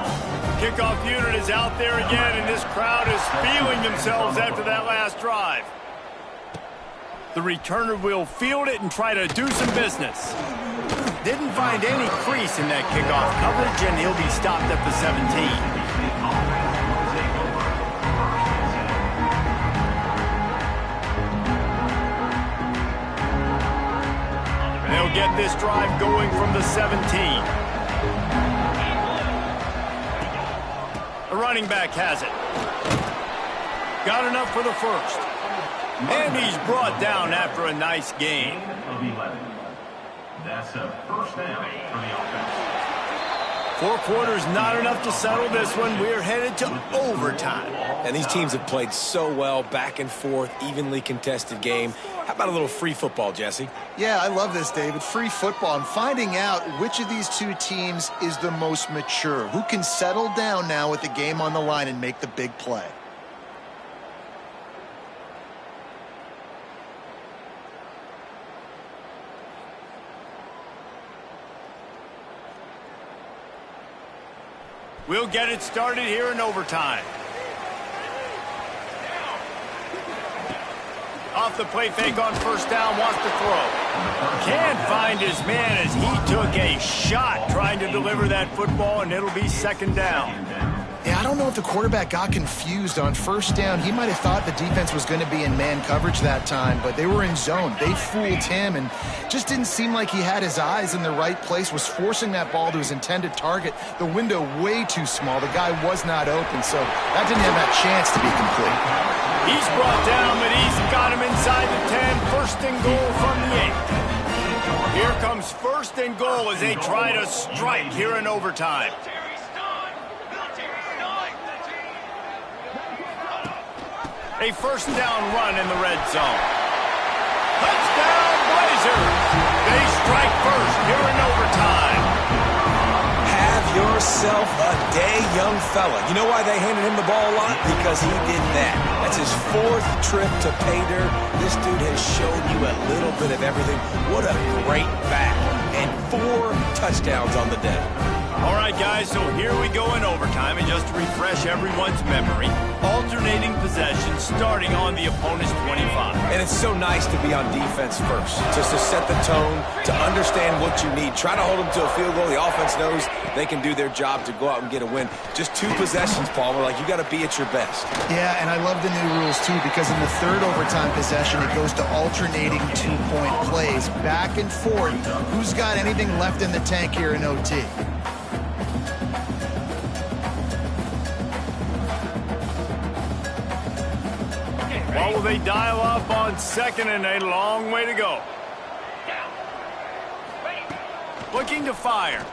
Kickoff unit is out there again, and this crowd is feeling themselves after that last drive. The returner will field it and try to do some business. Didn't find any crease in that kickoff coverage, and he'll be stopped at the 17. They'll get this drive going from the 17. The running back has it. Got enough for the first. And he's brought down after a nice gain. Of 11. That's a first down for the offense. 4 quarters not enough to settle this one. We're headed to overtime. And these teams have played so well, back and forth, evenly contested game. How about a little free football, Jesse? Yeah, I love this, David. Free football. I'm finding out which of these two teams is the most mature. Who can settle down now with the game on the line and make the big play? We'll get it started here in overtime. Off the play fake on first down, wants to throw. Can't find his man as he took a shot trying to deliver that football, and it'll be 2nd down. Yeah, I don't know if the quarterback got confused on first down. He might have thought the defense was going to be in man coverage that time, but they were in zone. They fooled him and just didn't seem like he had his eyes in the right place, was forcing that ball to his intended target. The window way too small. The guy was not open, so that didn't have that chance to be complete. He's brought down, but he's got him inside the 10. 1st and goal from the 8. Here comes 1st and goal as they try to strike here in overtime. A 1st down run in the red zone. Touchdown, Blazers! They strike first here in overtime. Have yourself a day, young fella. You know why they handed him the ball a lot? Because he did that. That's his 4th trip to pay dirt. This dude has shown you a little bit of everything. What a great back. And 4 touchdowns on the day. All right, guys, so here we go in overtime. And just to refresh everyone's memory, alternating possession starting on the opponent's 25. And it's so nice to be on defense first, just to set the tone, to understand what you need. Try to hold them to a field goal. The offense knows they can do their job to go out and get a win. Just 2 possessions, Palmer. Like, you got to be at your best. Yeah, and I love the new rules, too, because in the 3rd overtime possession, it goes to alternating 2-point plays, back and forth. Who's got anything left in the tank here in OT? What will they dial up on 2nd and a long way to go? Looking to fire.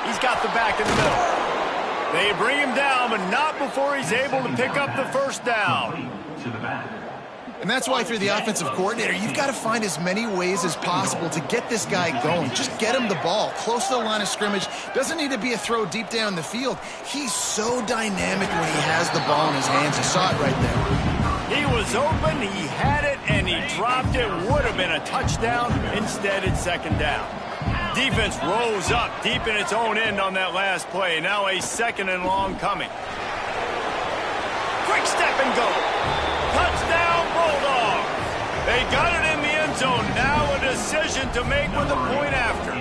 He's got the back in the middle. They bring him down, but not before he's able to pick up the 1st down. To the back. And that's why if you're the offensive coordinator, you've got to find as many ways as possible to get this guy going. Just get him the ball close to the line of scrimmage. Doesn't need to be a throw deep down the field. He's so dynamic when he has the ball in his hands. You saw it right there. He was open, he had it, and he dropped it. Would have been a touchdown. Instead, it's 2nd down. Defense rose up deep in its own end on that last play. Now a 2nd and long coming. Quick step and go. Touchdown, Bulldogs. They got it in the end zone. Now a decision to make with a point after.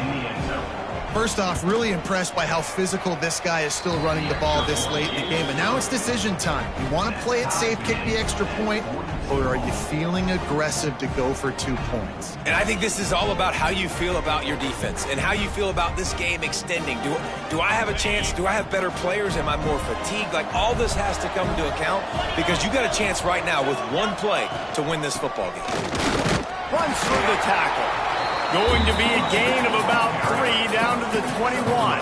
First off, really impressed by how physical this guy is still running the ball this late in the game. And now it's decision time. You want to play it safe, kick the extra point, or are you feeling aggressive to go for 2 points? And I think this is all about how you feel about your defense and how you feel about this game extending. Do I have a chance? Do I have better players? Am I more fatigued? Like, all this has to come into account because you got a chance right now with one play to win this football game. Runs through the tackle. Going to be a gain of about 3 down to the 21.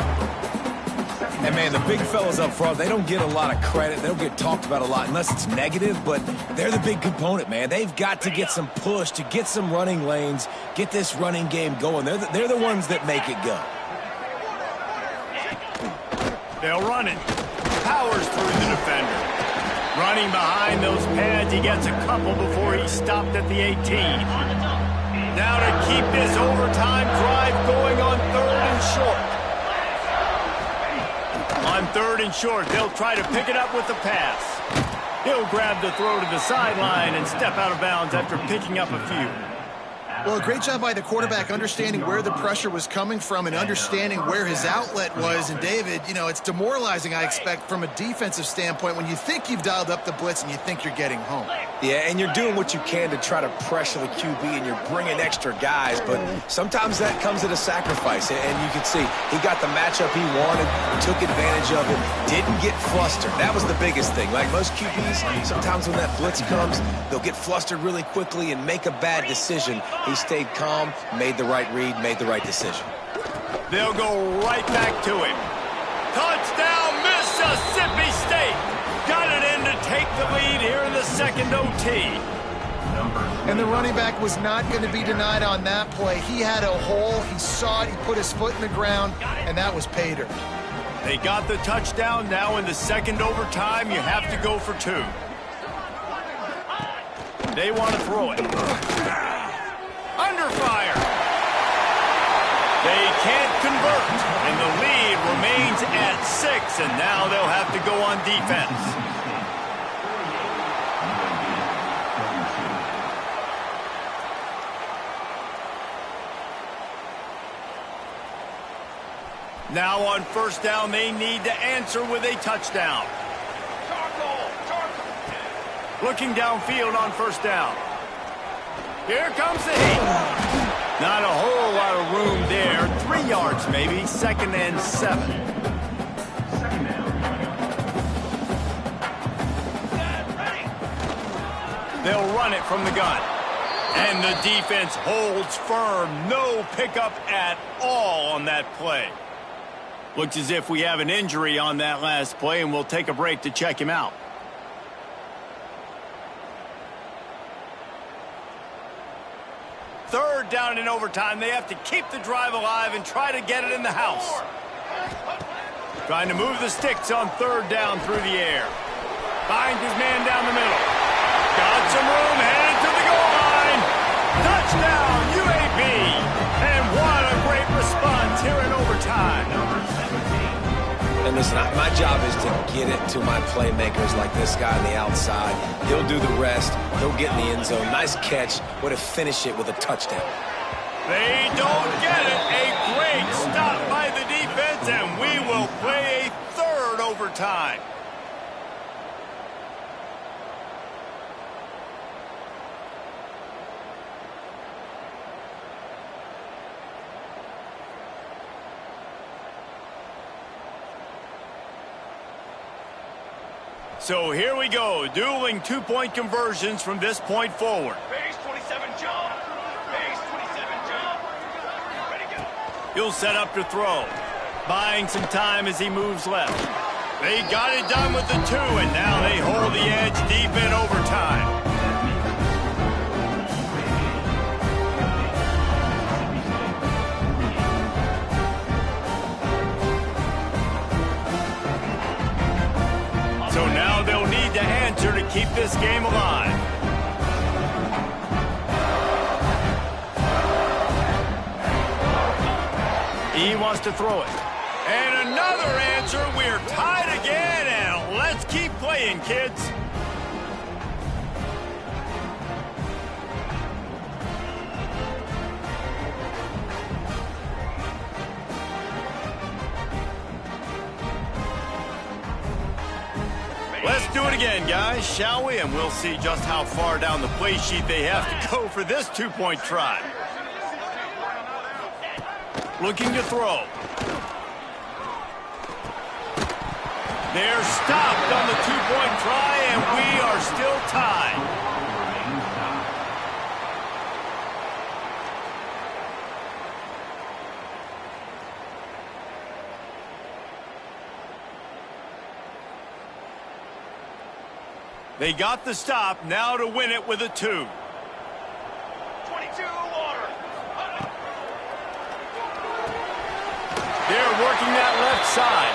And, man, the big fellas up front, they don't get a lot of credit. They don't get talked about a lot unless it's negative, but they're the big component, man. They've got to get some push, to get some running lanes, get this running game going. They're the ones that make it go. They'll run it. Powers through the defender. Running behind those pads, he gets a couple before he stopped at the 18. Now to keep this overtime drive going on 3rd and short. On 3rd and short, they'll try to pick it up with the pass. He'll grab the throw to the sideline and step out of bounds after picking up a few. Well, great job by the quarterback understanding where the pressure was coming from and understanding where his outlet was. And, David, you know, it's demoralizing, I expect, from a defensive standpoint when you think you've dialed up the blitz and you think you're getting home. Yeah, and you're doing what you can to try to pressure the QB, and you're bringing extra guys, but sometimes that comes at a sacrifice. And you can see he got the matchup he wanted, took advantage of it, didn't get flustered. That was the biggest thing. Like most QBs, sometimes when that blitz comes, they'll get flustered really quickly and make a bad decision. He stayed calm, made the right read, made the right decision. They'll go right back to him. Touchdown, Mississippi State! Got it in to take the lead here in the 2nd OT. And the running back was not going to be denied on that play. He had a hole, he saw it, he put his foot in the ground, and that was pay dirt. They got the touchdown. Now in the 2nd overtime, you have to go for 2. They want to throw it. Under fire. They can't convert, and the lead remains at 6, and now they'll have to go on defense. Now on 1st down, they need to answer with a touchdown. Looking downfield on 1st down. Here comes the heat. Not a whole lot of room there. 3 yards maybe. 2nd and 7. They'll run it from the gun. And the defense holds firm. No pickup at all on that play. Looks as if we have an injury on that last play, and we'll take a break to check him out. Third down in overtime. They have to keep the drive alive and try to get it in the house. Trying to move the sticks on 3rd down through the air. Finds his man down the middle. Got some room, headed to the goal line. Touchdown, UAB. And what a great response here in overtime. And listen, my job is to get it to my playmakers like this guy on the outside. He'll do the rest. He'll get in the end zone. Nice catch. Way to finish it with a touchdown. They don't get it. A great stop by the defense, and we will play a 3rd overtime. So here we go, dueling 2-point conversions from this point forward. Base 27 jump. Base 27 jump. Ready to go. He'll set up to throw, buying some time as he moves left. They got it done with the 2, and now they hold the edge deep in overtime. So now they'll need to answer to keep this game alive. He wants to throw it. And another answer. We're tied again, and let's keep playing, kids. Let's do it again, guys, shall we? And we'll see just how far down the play sheet they have to go for this two-point try. Looking to throw. They're stopped on the two-point try, and we are still tied. They got the stop, now to win it with a 2. 22 water. They're working that left side.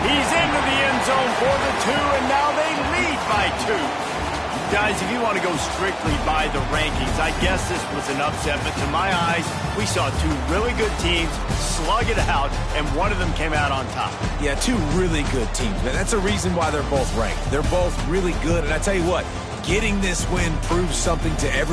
He's into the end zone for the 2, and now they lead by 2. Guys, if you want to go strictly by the rankings, I guess this was an upset, but to my eyes, we saw 2 really good teams slug it out, and one of them came out on top. Yeah, 2 really good teams, man. That's a reason why they're both ranked. They're both really good, and I tell you what, getting this win proves something to everyone.